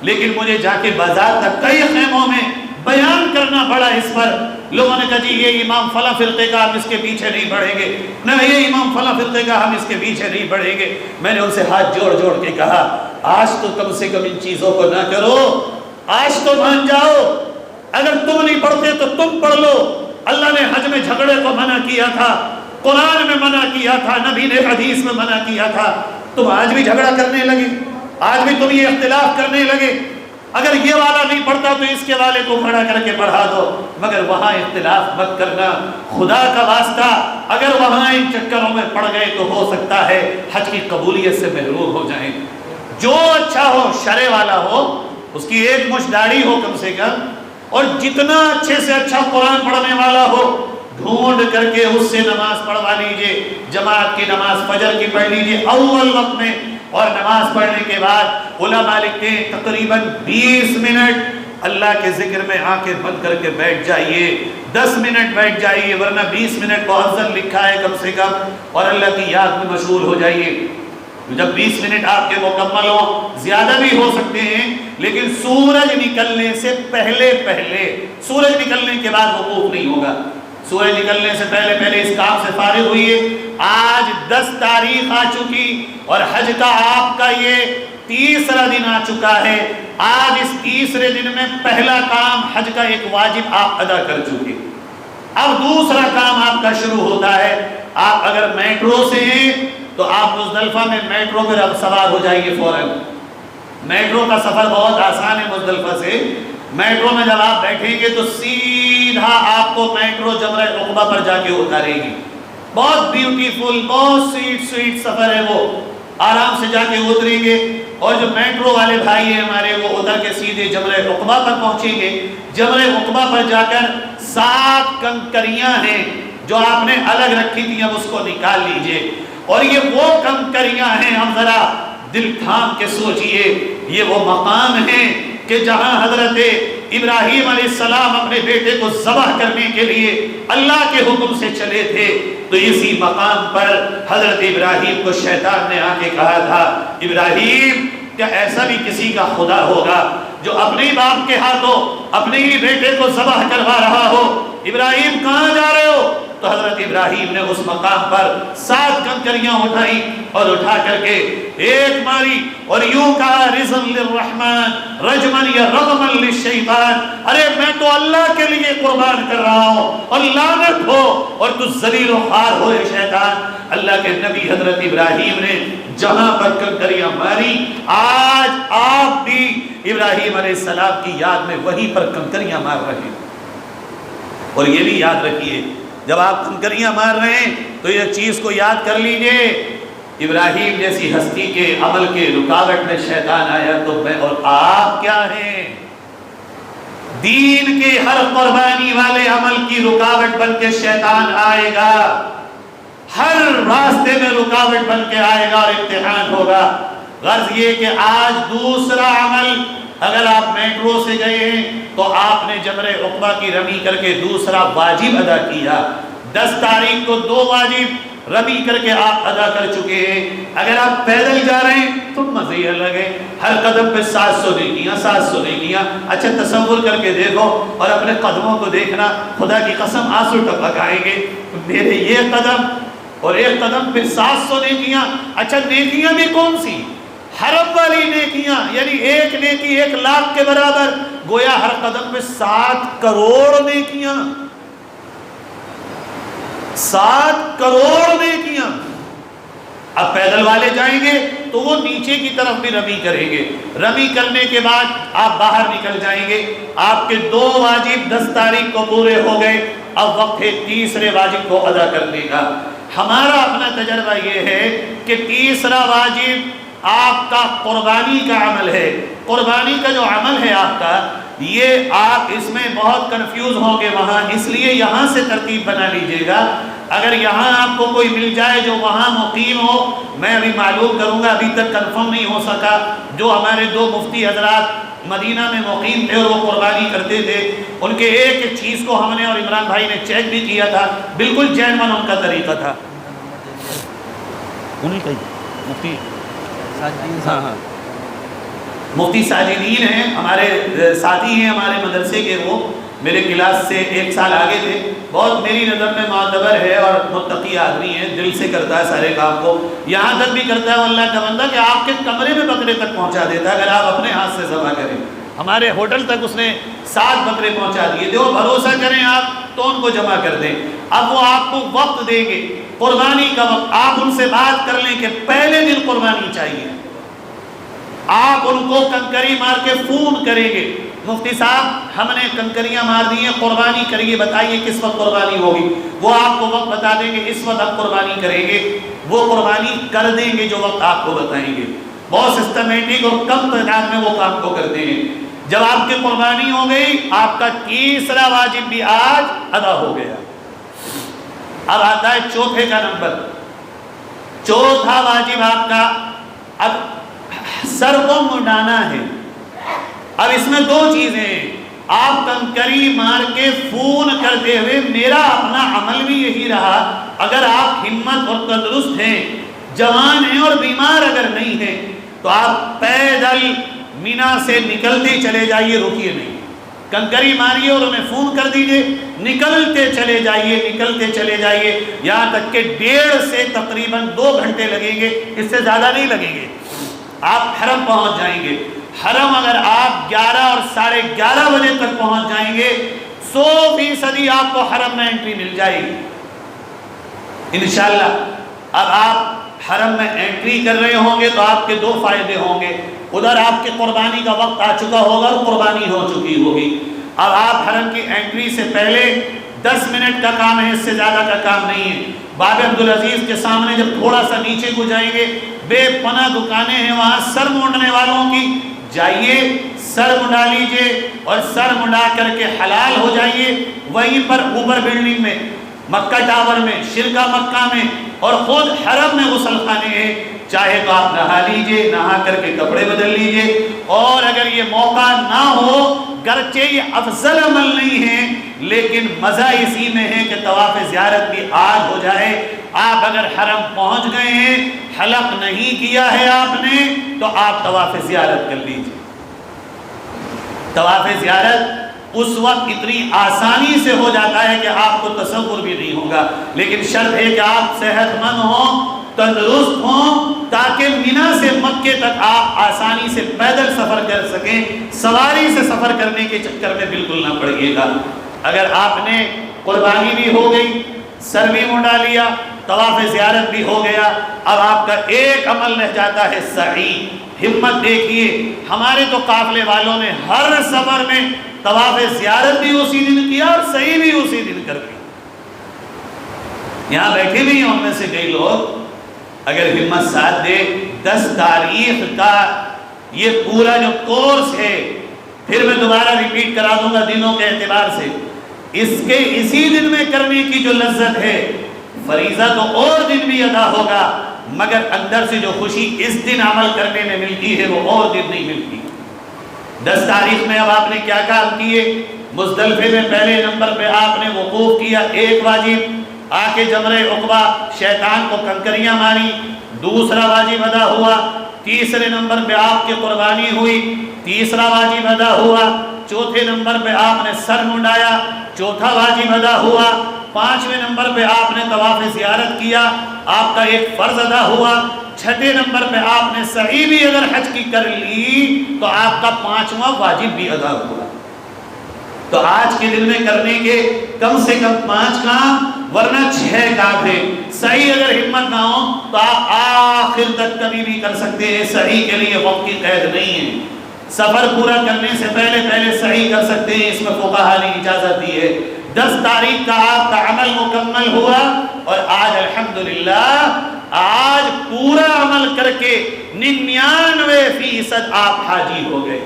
لیکن مجھے جا کے بازار تک کئی خیموں میں بیان کرنا پڑا اس پر۔ لوگوں نے کہا جی یہ امام فلاں فرقے کا ہم اس کے پیچھے نہیں پڑھیں گے، نہ یہ امام فلاں فرقے کا ہم اس کے پیچھے نہیں پڑھیں گے۔ میں نے ان سے ہاتھ جوڑ جوڑ کے کہا، آج تو کم سے کم ان چیزوں کو نہ کرو، آج تو مان جاؤ، اگر تم نہیں پڑھتے تو تم پڑھ لو۔ اللہ نے حج میں جھگڑے کو منع کیا تھا، قرآن میں منع کیا تھا، نبی نے حدیث میں منع کیا تھا، تم آج بھی جھگڑا کرنے لگے، آج بھی تم یہ اختلاف کرنے لگے۔ اگر یہ والا نہیں پڑھتا تو اس کے والے کو کھڑا کر کے پڑھا دو، مگر وہاں اختلاف مت کرنا، خدا کا واسطہ۔ اگر وہاں ان چکروں میں پڑ گئے تو ہو سکتا ہے حج کی قبولیت سے محروم ہو جائیں۔ جو اچھا ہو، شرع والا ہو، اس کی ایک مشت داڑھی ہو کم سے کم، اور جتنا اچھے سے اچھا قرآن پڑھنے والا ہو، ڈھونڈ کر کے اس سے نماز پڑھوا لیجئے، جماعت کی نماز فجر کی پڑھ لیجئے اول وقت میں، اور نماز پڑھنے کے بعد علماء لکھتے ہیں تقریباً 20 منٹ اللہ کے ذکر میں آنکھیں بند کر کے بیٹھ جائیے، 10 منٹ بیٹھ جائیے، ورنہ 20 منٹ کو افضل لکھا ہے کم سے کم، اور اللہ کی یاد میں مشغول ہو جائیے۔ جب 20 منٹ آپ کے مکمل ہوں، زیادہ بھی ہو سکتے ہیں، لیکن سورج نکلنے سے پہلے سورج نکلنے کے بعد وقوف نہیں ہوگا، سورج نکلنے سے پہلے اس کام سے فارغ ہوئیے۔ آج 10 تاریخ آ چکی اور حج کا آپ کا یہ 3را دن آ چکا ہے۔ آج اس 3رے دن میں پہلا کام حج کا ایک واجب آپ ادا کر چکے، اب دوسرا کام آپ کا شروع ہوتا ہے۔ آپ اگر میٹرو سے ہیں تو آپ مزدلفہ میں میٹرو پر اب سوار ہو جائیے فوراً۔ میٹرو کا سفر بہت آسان ہے مزدلفہ سے۔ میٹرو میں جب آپ بیٹھیں گے تو سیدھا آپ کو میٹرو جمرہ عقبہ پر جا کے اتارے گی۔ بہت بیوٹیفل، بہت سویٹ سفر ہے وہ، آرام سے جا کے اتریں گے، اور جو میٹرو والے بھائی ہیں ہمارے، وہ اتر کے سیدھے جمرہ عقبہ پر پہنچیں گے۔ جمرہ عقبہ پر جا کر 7 کنکریاں ہیں جو آپ نے الگ رکھی تھی، اب اس کو نکال لیجئے، اور یہ وہ کنکریاں ہیں، ہم ذرا دل تھام کے سوچئے، یہ وہ مقام ہیں کہ جہاں حضرت ابراہیم علیہ السلام اپنے بیٹے کو ذبح کرنے کے لیے اللہ کے حکم سے چلے تھے، تو اسی مقام پر حضرت ابراہیم کو شیطان نے آ کے کہا تھا، ابراہیم کیا ایسا بھی کسی کا خدا ہوگا جو اپنے ہی باپ کے ہاتھوں اپنے ہی بیٹے کو ذبح کروا رہا ہو؟ ابراہیم کہاں جا رہے ہو؟ تو حضرت ابراہیم نے اس مقام پر 7 کنکریاں اٹھائی اور اٹھا کر کے ایک ماری اور یوں کہا رزن للرحمن رجمن یا رغمن للشیطان، ارے میں تو اللہ کے لیے قربان کر رہا ہوں اور لعنت ہو اور تو ذلیل و خوار ہو شیطان۔ اللہ کے نبی حضرت ابراہیم نے جہاں پر کنکریاں ماری، آج آپ بھی ابراہیم علیہ السلام کی یاد میں وہیں پر کنکریاں مار رہے ہیں۔ اور یہ بھی یاد رکھیے، جب آپ کنکریاں مار رہے ہیں تو یہ چیز کو یاد کر لیجئے، ابراہیم جیسی ہستی کے عمل کے رکاوٹ میں شیطان آیا تو میں اور آپ کیا ہیں؟ دین کے ہر قربانی والے عمل کی رکاوٹ بن کے شیطان آئے گا، ہر راستے میں رکاوٹ بن کے آئے گا اور امتحان ہوگا۔ غرض یہ کہ آج دوسرا عمل، اگر آپ میٹرو سے گئے ہیں تو آپ نے جمرہ عقبہ کی رمی کر کے دوسرا واجب ادا کیا، 10 تاریخ کو 2 واجب رمی کر کے آپ ادا کر چکے ہیں۔ اگر آپ پیدل جا رہے ہیں تو مزے الگ ہے، ہر قدم پہ 700 نیکیاں 700 نیکیاں۔ اچھا تصور کر کے دیکھو اور اپنے قدموں کو دیکھنا، خدا کی قسم آنسو ٹپک آئیں گے، میرے یہ قدم اور ایک قدم پہ 700 نیکیاں۔ اچھا نیکیاں بھی کون سی؟ حرم والی نیکیاں، یعنی ایک نیکی 1 لاکھ کے برابر، گویا ہر قدم پہ 7 کروڑ نیکیاں، 7 کروڑ نیکیاں۔ اب پیدل والے جائیں گے تو وہ نیچے کی طرف بھی رمی کریں گے، رمی کرنے کے بعد آپ باہر نکل جائیں گے، آپ کے 2 واجب 10 تاریخ کو پورے ہو گئے، اب وقت ہے تیسرے واجب کو ادا کرنے کا۔ ہمارا اپنا تجربہ یہ ہے کہ تیسرا واجب آپ کا قربانی کا عمل ہے۔ قربانی کا جو عمل ہے آپ کا، یہ آپ اس میں بہت کنفیوز ہوں گے وہاں، اس لیے یہاں سے ترتیب بنا لیجئے گا۔ اگر یہاں آپ کو کوئی مل جائے جو وہاں مقیم ہو، میں ابھی معلوم کروں گا، ابھی تک کنفرم نہیں ہو سکا، جو ہمارے 2 مفتی حضرات مدینہ میں مقیم تھے اور وہ قربانی کرتے تھے، ان کے ایک ایک چیز کو ہم نے اور عمران بھائی نے چیک بھی کیا تھا، بالکل جینون ان کا طریقہ تھا۔ انہیں کہیں مفتی ہاں مفتی ساجدین ہیں، ہمارے ساتھی ہیں ہمارے مدرسے کے، وہ میرے کلاس سے 1 سال آگے تھے، بہت میری نظر میں معتبر ہے اور متقی آدمی ہے، دل سے کرتا ہے سارے کام کو، یہاں تک بھی کرتا ہے اللہ کا بندہ کہ آپ کے کمرے میں بکرے تک پہنچا دیتا ہے اگر آپ اپنے ہاتھ سے ذبح کریں۔ ہمارے ہوٹل تک اس نے 7 بکرے پہنچا دیے تھے، وہ بھروسہ کریں آپ تو ان کو جمع کر دیں۔ اب وہ آپ کو وقت دیں گے قربانی کا وقت، آپ ان سے بات کر لیں کہ پہلے دن قربانی چاہیے، آپ ان کو کنکری مار کے فون کریں گے، مفتی صاحب ہم نے کنکریاں مار دی ہیں، قربانی کریے، بتائیے کس وقت قربانی ہوگی۔ وہ آپ کو وقت بتا دیں گے، اس وقت آپ قربانی کریں گے، وہ قربانی کر دیں گے جو وقت آپ کو بتائیں گے۔ بہت سسٹمیٹک اور کم تعداد میں وہ کام کو کرتے ہیں۔ جب آپ کی قربانی ہو گئی، آپ کا تیسرا واجب بھی آج ادا ہو گیا۔ اب آتا ہے چوتھے کا نمبر، چوتھا واجب آپ کا اب سر کو منڈانا ہے۔ اب اس میں 2 چیزیں ہیں، آپ کنکری مار کے فون کرتے ہوئے، میرا اپنا عمل بھی یہی رہا، اگر آپ ہمت اور تندرست ہیں، جوان ہیں اور بیمار اگر نہیں ہیں تو آپ پیدل مینا سے نکلتے چلے جائیے، رکیے نہیں، کنکری ماریے اور انہیں فون کر دیجئے، نکلتے چلے جائیے، نکلتے چلے جائیے، یہاں تک کہ 1.5 سے تقریباً 2 گھنٹے لگیں گے، اس سے زیادہ نہیں لگیں گے، آپ حرم پہنچ جائیں گے۔ حرم اگر آپ 11 اور 11:30 بجے تک پہنچ جائیں گے، 100% آپ کو حرم میں انٹری مل جائے گی انشاءاللہ۔ اب آپ حرم میں انٹری کر رہے ہوں گے تو آپ کے 2 فائدے ہوں گے، ادھر آپ کی قربانی کا وقت آ چکا ہوگا اور قربانی ہو چکی ہوگی۔ اب آپ حرم کی انٹری سے پہلے 10 منٹ کا کام ہے، اس سے زیادہ کا کام نہیں ہے۔ باب عبدالعزیز کے سامنے جب تھوڑا سا نیچے کو جائیں گے، بے پناہ دکانیں ہیں وہاں سر مونڈنے والوں کی، جائیے سر منڈا لیجئے اور سر منڈا کر کے حلال ہو جائیے۔ وہیں پر اوپر بلڈنگ میں، مکہ ٹاور میں، شرکا مکہ میں اور خود حرم میں غسل خانے ہیں، چاہے تو آپ نہا لیجئے، نہا کر کے کپڑے بدل لیجئے، اور اگر یہ موقع نہ ہو، گرچہ یہ افضل عمل نہیں ہے لیکن مزہ اسی میں ہے کہ طواف زیارت بھی آج ہو جائے۔ آپ اگر حرم پہنچ گئے ہیں، حلق نہیں کیا ہے آپ نے، تو آپ طواف زیارت کر لیجئے۔ طواف زیارت اس وقت اتنی آسانی سے ہو جاتا ہے کہ آپ کو تصور بھی نہیں ہوگا. لیکن شرط ہے کہ آپ صحت مند ہوں، تندرست ہوں، تاکہ مینا سے مکے تک آپ آسانی سے پیدل سفر کر سکیں. سواری سے سفر کرنے کے چکر میں بالکل نہ پڑیے گا. اگر آپ نے قربانی بھی ہو گئی، سر بھی منڈا لیا، طواف زیارت بھی ہو گیا، اب آپ کا ایک عمل رہ جاتا ہے سعی. ہمت دیکھیے، ہمارے تو قافلے والوں نے ہر سفر میں طواف زیارت بھی اسی دن کیا اور سعی بھی اسی دن کر دی. یہاں بیٹھے بھی ہیں ان میں سے کئی لوگ، اگر ہمت ساتھ دے 10 تاریخ کا یہ پورا جو کورس ہے، پھر میں دوبارہ ریپیٹ کرا دوں گا دنوں کے اعتبار سے، اس کے اسی دن میں کرنے کی جو لذت ہے، فریضہ تو اور دن بھی ادا ہوگا، مگر اندر سے جو خوشی اس دن عمل کرنے میں ملتی ہے وہ اور دن نہیں ملتی. 10 تاریخ میں اب آپ نے کیا کام کیے؟ مزدلفے میں پہلے نمبر پہ آپ نے وقوف کیا، ایک واجب، آ کے جمرہ عقبہ شیطان کو کنکریاں ماری، دوسرا واجب ادا ہوا. تیسرے نمبر پہ آپ کی قربانی ہوئی، تیسرا واجب ادا ہوا. چوتھے نمبر پہ آپ نے سر منڈایا، چوتھا واجب ادا ہوا. 5ویں نمبر پہ آپ نے طواف زیارت کیا، آپ کا ایک فرض ادا ہوا. 6 نمبر پہ آپ نے سعی بھی اگر حج کی کر لی تو آپ کا 5واں واجب بھی ادا ہوا. تو آج کے دن میں کرنے کے کم سے کم 5 کام، ورنہ 6 کام ہے. سعی اگر ہمت نہ ہو تو آپ آخر تک کبھی بھی کر سکتے ہیں. سعی کے لیے وقت کی قید نہیں ہے. سفر پورا کرنے سے پہلے سعی کر سکتے ہیں، اس میں فقہا نے اجازت دی ہے. 10 تاریخ کا آپ کا عمل مکمل ہوا اور آج الحمدللہ آج پورا عمل کر کے 99% آپ حاجی ہو گئے.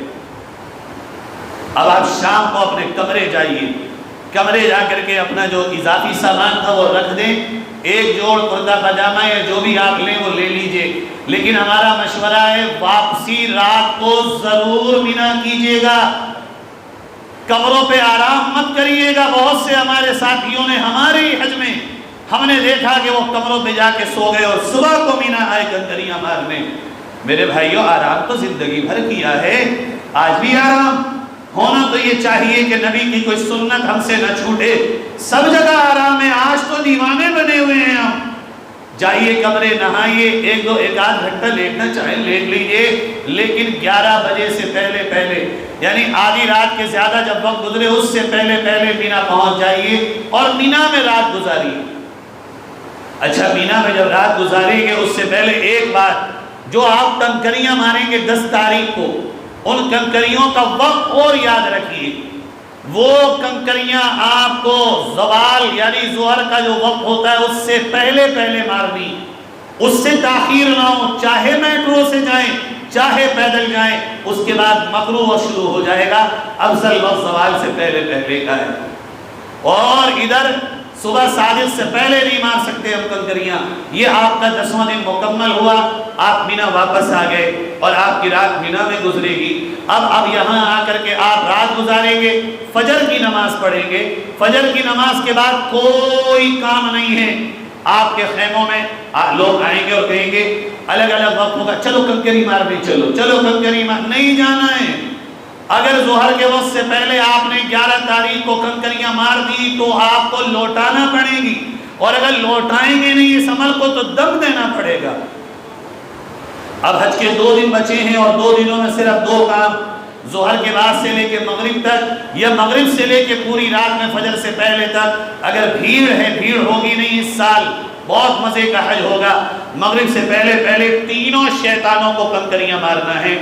اب آپ شام کو اپنے کمرے جائیے، کمرے جا کر کے اپنا جو اضافی سامان تھا وہ رکھ دیں. ایک جوڑ کرتا پاجامہ یا جو بھی آپ لیں وہ لے لیجئے. لیکن ہمارا مشورہ ہے واپسی رات کو ضرور مینا کیجئے گا، کمروں پہ آرام مت کریے گا. بہت سے ہمارے ساتھیوں نے ہمارے ہی حج میں ہم نے دیکھا کہ وہ کمروں پہ جا کے سو گئے اور صبح کو مینا آئے کنکریاں مارنے. میرے بھائیوں، آرام تو زندگی بھر کیا ہے، آج بھی آرام ہونا تو یہ چاہیے کہ نبی کی کوئی سنت ہم سے نہ چھوٹے. سب جگہ آرام ہے، آج تو دیوانے بنے ہوئے ہیں ہم. جائیے کمرے، نہائیے، ایک آدھ گھنٹہ لیٹنا چاہیں لیٹ لیجئے، لیکن 11 بجے سے پہلے یعنی آدھی رات کے زیادہ جب وقت گزرے اس سے پہلے مینا پہنچ جائیے اور مینا میں رات گزاریے. اچھا، مینا میں جب رات گزاریں گے اس سے پہلے ایک بات، جو آپ کنکریاں ماریں گے 10 تاریخ کو، ان کنکریوں کا وقت اور یاد رکھیے. وہ کنکریاں آپ کو زوال یعنی ظہر کا جو وقت ہوتا ہے اس سے پہلے مارنی، اس سے تاخیر نہ ہو. چاہے میٹرو سے جائیں چاہے پیدل جائیں، اس کے بعد مغرب شروع ہو جائے گا. افضل وقت زوال سے پہلے کا ہے. اور ادھر صبح صادق سے پہلے نہیں مار سکتے ہم کنکریاں. یہ آپ کا 10واں دن مکمل ہوا، آپ مینا واپس آ گئے اور آپ کی رات مینا میں گزرے گی. اب یہاں آ کر کے آپ رات گزاریں گے، فجر کی نماز پڑھیں گے. فجر کی نماز کے بعد کوئی کام نہیں ہے. آپ کے خیموں میں لوگ آئیں گے اور کہیں گے الگ الگ وقت ہوگا، چلو کنکری مارنے چلو کنکری مار. نہیں جانا ہے. اگر ظہر کے وقت سے پہلے آپ نے 11 تاریخ کو کنکریاں مار دی تو آپ کو لوٹانا پڑے گی، اور اگر لوٹائیں گے نہیں اس عمل کو تو دم دینا پڑے گا. اب حج کے 2 دن بچے ہیں اور 2 دنوں میں صرف 2 کام، ظہر کے بعد سے لے کے مغرب تک یا مغرب سے لے کے پوری رات میں فجر سے پہلے تک. اگر بھیڑ ہے، بھیڑ ہوگی نہیں اس سال، بہت مزے کا حج ہوگا. مغرب سے پہلے تینوں شیطانوں کو کنکریاں مارنا ہے.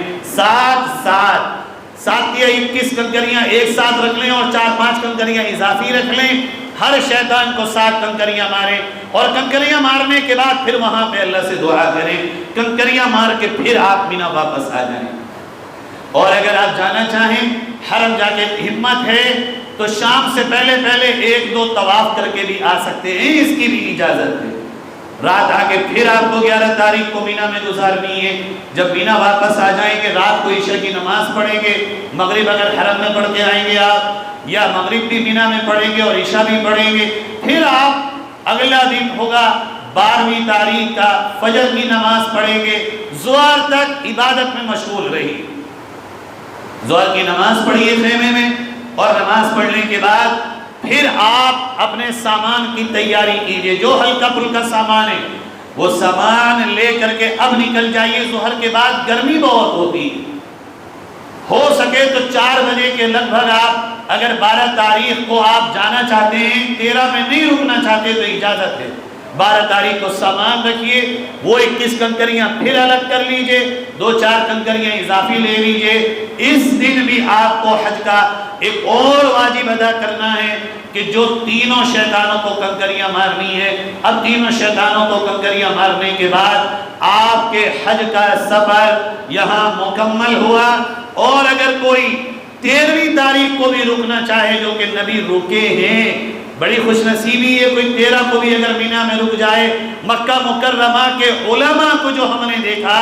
7 یا 21 کنکریاں ایک ساتھ رکھ لیں اور 4-5 کنکریاں اضافی رکھ لیں. ہر شیطان کو 7 کنکریاں ماریں اور کنکریاں مارنے کے بعد پھر وہاں پہ اللہ سے دعا کریں. کنکریاں مار کے پھر آپ مینا واپس آ جائیں. اور اگر آپ جانا چاہیں حرم جا کے ہمت ہے تو شام سے پہلے 1-2 طواف کر کے بھی آ سکتے ہیں، اس کی بھی اجازت ہے. رات آ کے پھر آپ کو 11 تاریخ کو مینا میں گزارنی ہے. جب مینا واپس آ جائیں گے رات کو عشاء کی نماز پڑھیں گے. مغرب اگر حرم میں پڑھ کے آئیں گے آپ، یا مغرب بھی مینا میں پڑھیں گے اور عشاء بھی پڑھیں گے. پھر آپ اگلا دن ہوگا 12ویں تاریخ کا، فجر کی نماز پڑھیں گے. ظہر تک عبادت میں مشغول رہی. ظہر کی نماز پڑھیے خیمے میں، اور نماز پڑھنے کے بعد پھر آپ اپنے سامان کی تیاری کیجئے، جو ہلکا پھلکا سامان ہے وہ سامان لے کر کے اب نکل جائیے۔ ظہر کے بعد گرمی بہت ہوتی، ہو سکے تو 4 بجے کے لگ بھگ آپ اگر 12 تاریخ کو آپ جانا چاہتے ہیں، 13 میں نہیں رکنا چاہتے تو اجازت ہے، 12 تاریخ کو سامان رکھیے، وہ 21 کنکریاں پھر الگ کر لیجئے، 2-4 کنکریاں اضافی لے لیجئے۔ اس دن بھی آپ کو حج کا ایک اور واجب ادا کرنا ہے کہ جو تینوں شیطانوں کو کنکریاں مارنی ہے۔ اب تینوں شیطانوں کو کنکریاں مارنے کے بعد آپ کے حج کا سفر یہاں مکمل ہوا، اور اگر کوئی 13ویں تاریخ کو بھی رکنا چاہے جو کہ نبی رکے ہیں، بڑی خوش نصیبی ہے، کوئی 13 کو بھی اگر مینا میں رک جائے۔ مکہ مکرمہ کے علماء کو جو ہم نے دیکھا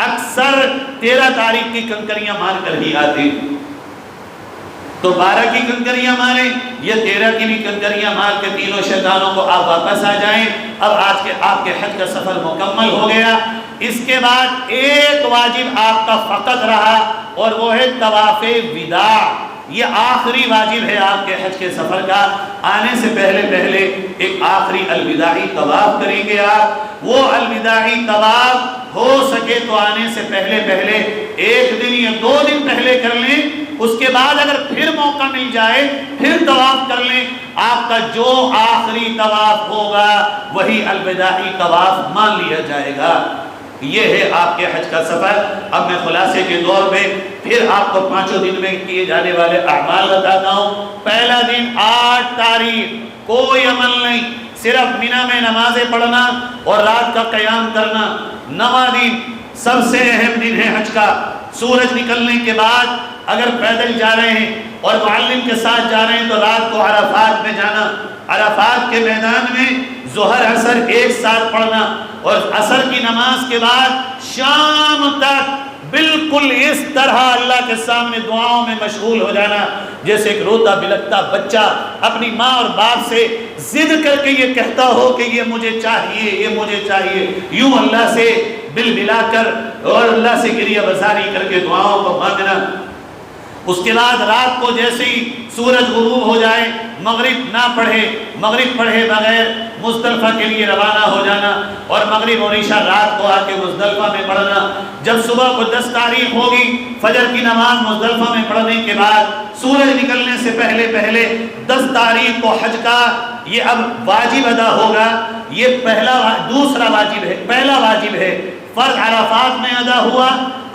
اکثر 13 تاریخ کی کنکریاں مار کر ہی آتے، تو 12 کی کنکریاں ماریں یا 13 کی بھی کنکریاں مار کے تینوں شیطانوں کو آپ واپس آ جائیں۔ اب آج کے آپ کے حج کا سفر مکمل ہو گیا۔ اس کے بعد ایک واجب آپ کا فقط رہا، اور وہ ہے طواف وداع۔ یہ آخری واجب ہے آپ کے حج کے سفر کا۔ آنے سے پہلے ایک آخری الوداعی طواف کریں گے آپ۔ وہ الوداعی طواف ہو سکے تو آنے سے پہلے 1 دن یا 2 دن پہلے کر لیں، اس کے بعد اگر پھر موقع مل جائے پھر طواف کر لیں۔ آپ کا جو آخری طواف ہوگا وہی الوداعی طواف مان لیا جائے گا۔ یہ ہے آپ کے حج کا سفر۔ اب میں خلاصے کے دور میں پھر آپ کو 5 دن میں کیے جانے والے اعمال بتاتا ہوں۔ پہلا دن 8 تاریخ کوئی عمل نہیں، صرف مینا میں نمازیں پڑھنا اور رات کا قیام کرنا۔ 9واں دن سب سے اہم دن ہے حج کا۔ سورج نکلنے کے بعد اگر پیدل جا رہے ہیں اور معلم کے ساتھ جا رہے ہیں تو رات کو عرفات میں جانا، عرفات کے میدان میں ظہر عصر ایک ساتھ پڑھنا، اور عصر کی نماز کے بعد شام تک بالکل اس طرح اللہ کے سامنے دعاؤں میں مشغول ہو جانا جیسے ایک روتا بلکتا بچہ اپنی ماں اور باپ سے ضد کر کے یہ کہتا ہو کہ یہ مجھے چاہیے، یہ مجھے چاہیے، یوں اللہ سے بل بلا کر اور اللہ سے گریہ بزاری کر کے دعاؤں کو مانگنا۔ اس کے بعد رات کو جیسے ہی سورج غروب ہو جائے مغرب نہ پڑھے، مغرب پڑھے بغیر مزدلفہ کے لیے روانہ ہو جانا، اور مغرب اور عشاء رات کو آ کے مزدلفہ میں پڑھنا۔ جب صبح کو 10 تاریخ ہوگی فجر کی نماز مزدلفہ میں پڑھنے کے بعد سورج نکلنے سے پہلے 10 تاریخ کو حج کا یہ اب واجب ادا ہوگا۔ یہ دوسرا واجب ہے، پہلا واجب ہے فرض عرفات میں ادا ہوا،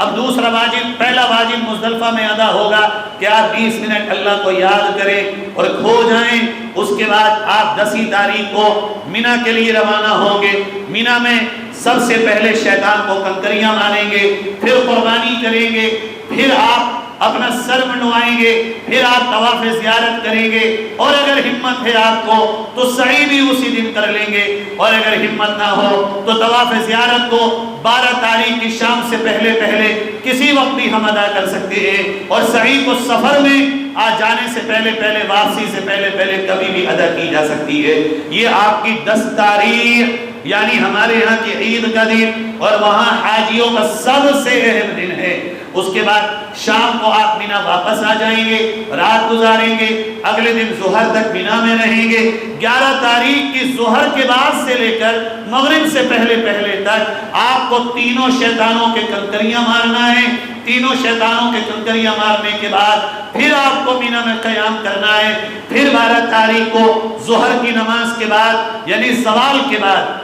اب دوسرا واجب، پہلا واجب مزدلفہ میں ادا ہوگا کہ آپ 20 منٹ اللہ کو یاد کریں اور کھو جائیں۔ اس کے بعد آپ 10 تاریخ کو مینا کے لیے روانہ ہوں گے۔ مینا میں سب سے پہلے شیطان کو کنکریاں ماریں گے، پھر قربانی کریں گے، پھر آپ اپنا سر منڈوائیں گے، پھر آپ طواف زیارت کریں گے، اور اگر ہمت ہے آپ کو تو سعی بھی اسی دن کر لیں گے، اور اگر ہمت نہ ہو تو طواف زیارت کو 12 تاریخ کی شام سے پہلے کسی وقت بھی ہم ادا کر سکتے ہیں، اور سعی کو سفر میں آ جانے سے پہلے واپسی سے پہلے کبھی بھی ادا کی جا سکتی ہے۔ یہ آپ کی 10 تاریخ یعنی ہمارے یہاں کی عید کا دن اور وہاں حاجیوں کا سب سے اہم دن ہے۔ اس کے بعد شام کو آپ مینا واپس آ جائیں گے، رات گزاریں گے، اگلے دن ظہر تک مینا میں رہیں گے۔ 11 تاریخ کی ظہر کے بعد سے لے کر مغرب سے پہلے تک آپ کو تینوں شیطانوں کے کنکریاں مارنا ہے۔ تینوں شیطانوں کے کنکریاں مارنے کے بعد پھر آپ کو مینا میں قیام کرنا ہے۔ پھر 12 تاریخ کو ظہر کی نماز کے بعد یعنی زوال کے بعد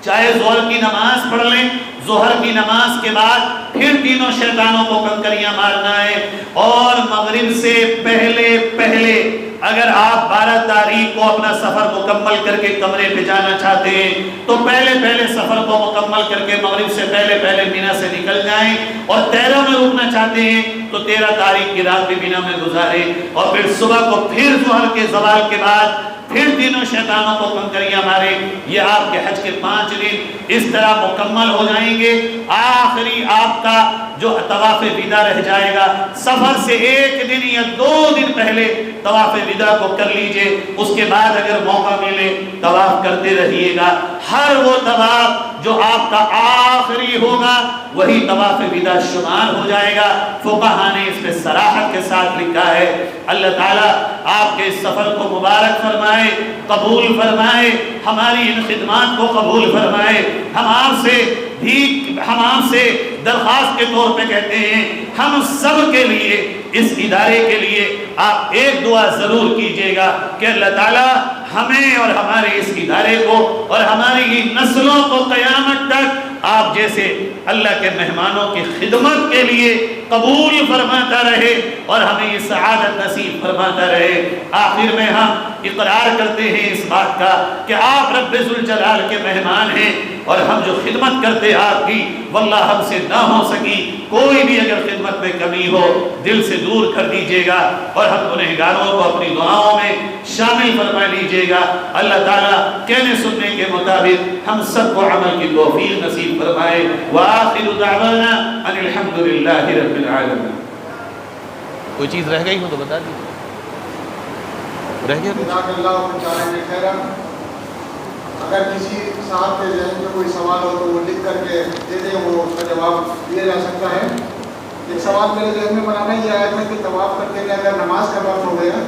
چاہے ظہر کی نماز پڑھ لیں، ظہر کی نماز کے بعد پھر تینوں شیطانوں کو کنکریاں مارنا ہے، اور مغرب سے پہلے اگر آپ 12 تاریخ کو اپنا سفر مکمل کر کے کمرے پہ جانا چاہتے ہیں تو پہلے سفر کو مکمل کر کے مغرب سے پہلے مینا سے نکل جائیں، اور 13 میں رکنا چاہتے ہیں تو 13 تاریخ کی رات بھی مینا میں گزاریں، اور پھر صبح کو پھر ظہر کے زوال کے بعد پھر تینوں شیطانوں کو کنکریاں ماریں۔ یہ آپ کے حج کے 5 دن اس طرح مکمل ہو جائیں گے۔ آخری آپ کا جو طواف وداع رہ جائے گا، سفر سے 1 دن یا 2 دن پہلے طواف وداع کو کر لیجئے، اس کے بعد اگر موقع ملے طواف کرتے رہیے گا۔ ہر وہ طواف جو آپ کا آخری ہوگا وہی طواف وداع شمار ہو جائے گا۔ فقہا نے اس پہ صراحت کے ساتھ لکھا ہے۔ اللہ تعالیٰ آپ کے اس سفر کو مبارک فرمائے، قبول فرمائے، ہماری ان خدمات کو قبول فرمائے۔ ہم آپ سے درخواست کے طور پہ کہتے ہیں، ہم سب کے لیے، اس ادارے کے لیے آپ ایک دعا ضرور کیجئے گا کہ اللہ تعالیٰ ہمیں اور ہمارے اس ادارے کو اور ہماری نسلوں کو قیامت تک آپ جیسے اللہ کے مہمانوں کی خدمت کے لیے قبول فرماتا رہے اور ہمیں یہ سعادت نصیب فرماتا رہے۔ آخر میں ہم اقرار کرتے ہیں اس بات کا کہ آپ رب ذوالجلال کے مہمان ہیں، اور ہم جو خدمت کرتے آپ کی واللہ ہم سے نہ ہو سکی، کوئی بھی اگر خدمت میں کمی ہو دل سے دور کر دیجئے گا، اور ہم گنہگاروں کو اپنی دعاؤں میں شامل فرما لیجئے گا۔ اللہ تعالیٰ کہنے سننے کے مطابق ہم سب کو عمل کی توفیق نصیب فرمائے۔ وآخر دعوانا ان الحمدللہ رب العالمین۔ کوئی چیز رہ گئی ہو تو بتا دیجیے۔ رہ گیا جزاک اللہ تعالی خیرا۔ اگر کسی صاحب کے ذہن میں کوئی سوال ہو تو وہ لکھ کر کے دے دیں، وہ اس کا جواب دیا جا سکتا ہے۔ ایک سوال میرے ذہن میں بنانا یہ آیا تھا کہ طواف کرتے ہیں اگر نماز کا وقت ہو گیا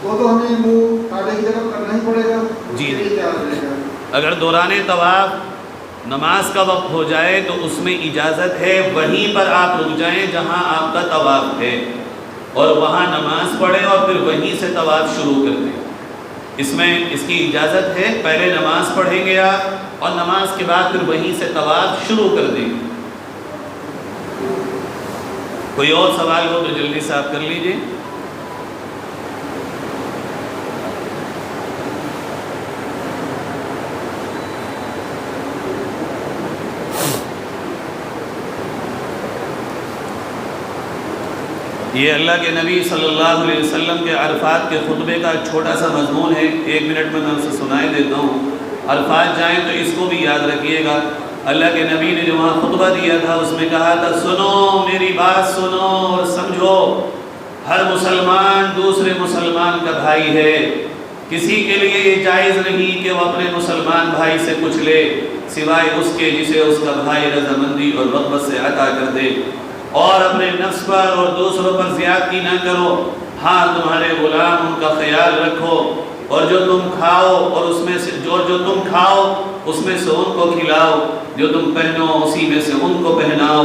تو ہمیں منہ کعبے کی طرف کرنا ہی پڑے گا؟ جی، کیا رہے گا؟ اگر دوران طواف نماز کا وقت ہو جائے تو اس میں اجازت ہے وہیں پر آپ رک جائیں جہاں آپ کا طواف ہے، اور وہاں نماز پڑھیں اور پھر وہیں سے طواف شروع کر دیں۔ اس میں اس کی اجازت ہے، پہلے نماز پڑھیں گے آپ اور نماز کے بعد پھر وہیں سے طواف شروع کر دیں۔ کوئی اور سوال ہو تو جلدی سے آپ کر لیجئے۔ یہ اللہ کے نبی صلی اللہ علیہ وسلم کے عرفات کے خطبے کا چھوٹا سا مضمون ہے، 1 منٹ میں اسے سنائے دیتا ہوں۔ عرفات جائیں تو اس کو بھی یاد رکھیے گا۔ اللہ کے نبی نے جو وہاں خطبہ دیا تھا اس میں کہا تھا، سنو میری بات سنو اور سمجھو، ہر مسلمان دوسرے مسلمان کا بھائی ہے، کسی کے لیے یہ جائز نہیں کہ وہ اپنے مسلمان بھائی سے کچھ لے سوائے اس کے جسے اس کا بھائی رضامندی اور رغبت سے عطا کر دے، اور اپنے نفس پر اور دوسروں پر زیادتی نہ کرو۔ ہاں تمہارے غلام ان کا خیال رکھو، اور جو تم کھاؤ اور اس میں سے جو تم کھاؤ اس میں سے ان کو کھلاؤ، جو تم پہنو اسی میں سے ان کو پہناؤ،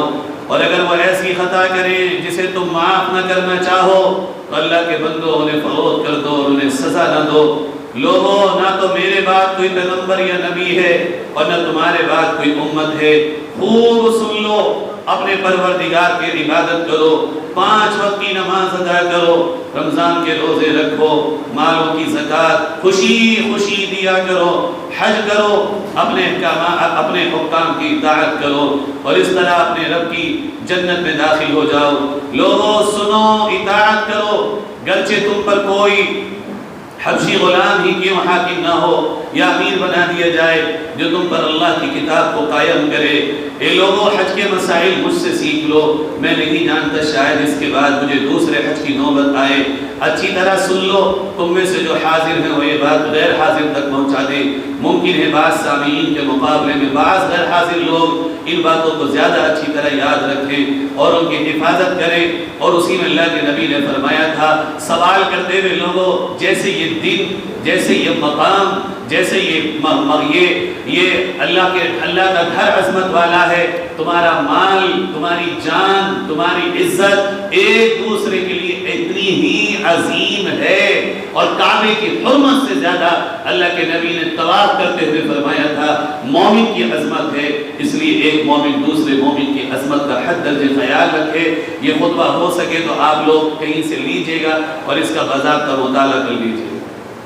اور اگر وہ ایسی خطا کریں جسے تم معاف نہ کرنا چاہو تو اللہ کے بندو انہیں فروخت کر دو اور انہیں سزا نہ دو۔ لوگوں، نہ تو میرے بعد کوئی پیغمبر یا نبی ہے اور نہ تمہارے بعد کوئی امت ہے، خوب سن لو، اپنے پروردگار کی عبادت کرو، 5 وقت کی نماز ادا کرو، رمضان کے روزے رکھو، مالوں کی زکوٰۃ خوشی خوشی دیا کرو، حج کرو، اپنے حکام کی اطاعت کرو، اور اس طرح اپنے رب کی جنت میں داخل ہو جاؤ۔ لوگوں سنو، اطاعت کرو، گرچہ تم پر کوئی حبشی غلام ہی کیوں حاکم نہ ہو یا امیر بنا دیا جائے جو تم پر اللہ کی کتاب کو قائم کرے۔ اے لوگوں، حج کے مسائل مجھ سے سیکھ لو، میں نہیں جانتا شاید اس کے بعد مجھے دوسرے حج کی نوبت آئے۔ اچھی طرح سن لو، تم میں سے جو حاضر ہیں وہ یہ بات غیر حاضر تک پہنچا دیں۔ ممکن ہے بعض سامعین کے مقابلے میں بعض غیر حاضر لوگ ان باتوں کو زیادہ اچھی طرح یاد رکھیں اور ان کی حفاظت کریں، اور اسی میں اللہ کے نبی نے فرمایا تھا، سوال کرتے ہوئے لوگوں، جیسے یہ دن، جیسے یہ مقام، جیسے یہ اللہ کا گھر عظمت والا ہے، تمہارا مال، تمہاری جان، تمہاری عزت ایک دوسرے کے لیے اتنی ہی عظیم ہے، اور کعبے کی حرمت سے زیادہ اللہ کے نبی نے طواف کرتے ہوئے فرمایا تھا مومن کی عظمت ہے، اس لیے ایک مومن دوسرے مومن کی عظمت کا حد درجے خیال رکھے۔ یہ خطبہ ہو سکے تو آپ لوگ کہیں سے لیجئے گا اور اس کا باضابطہ مطالعہ کر لیجئے۔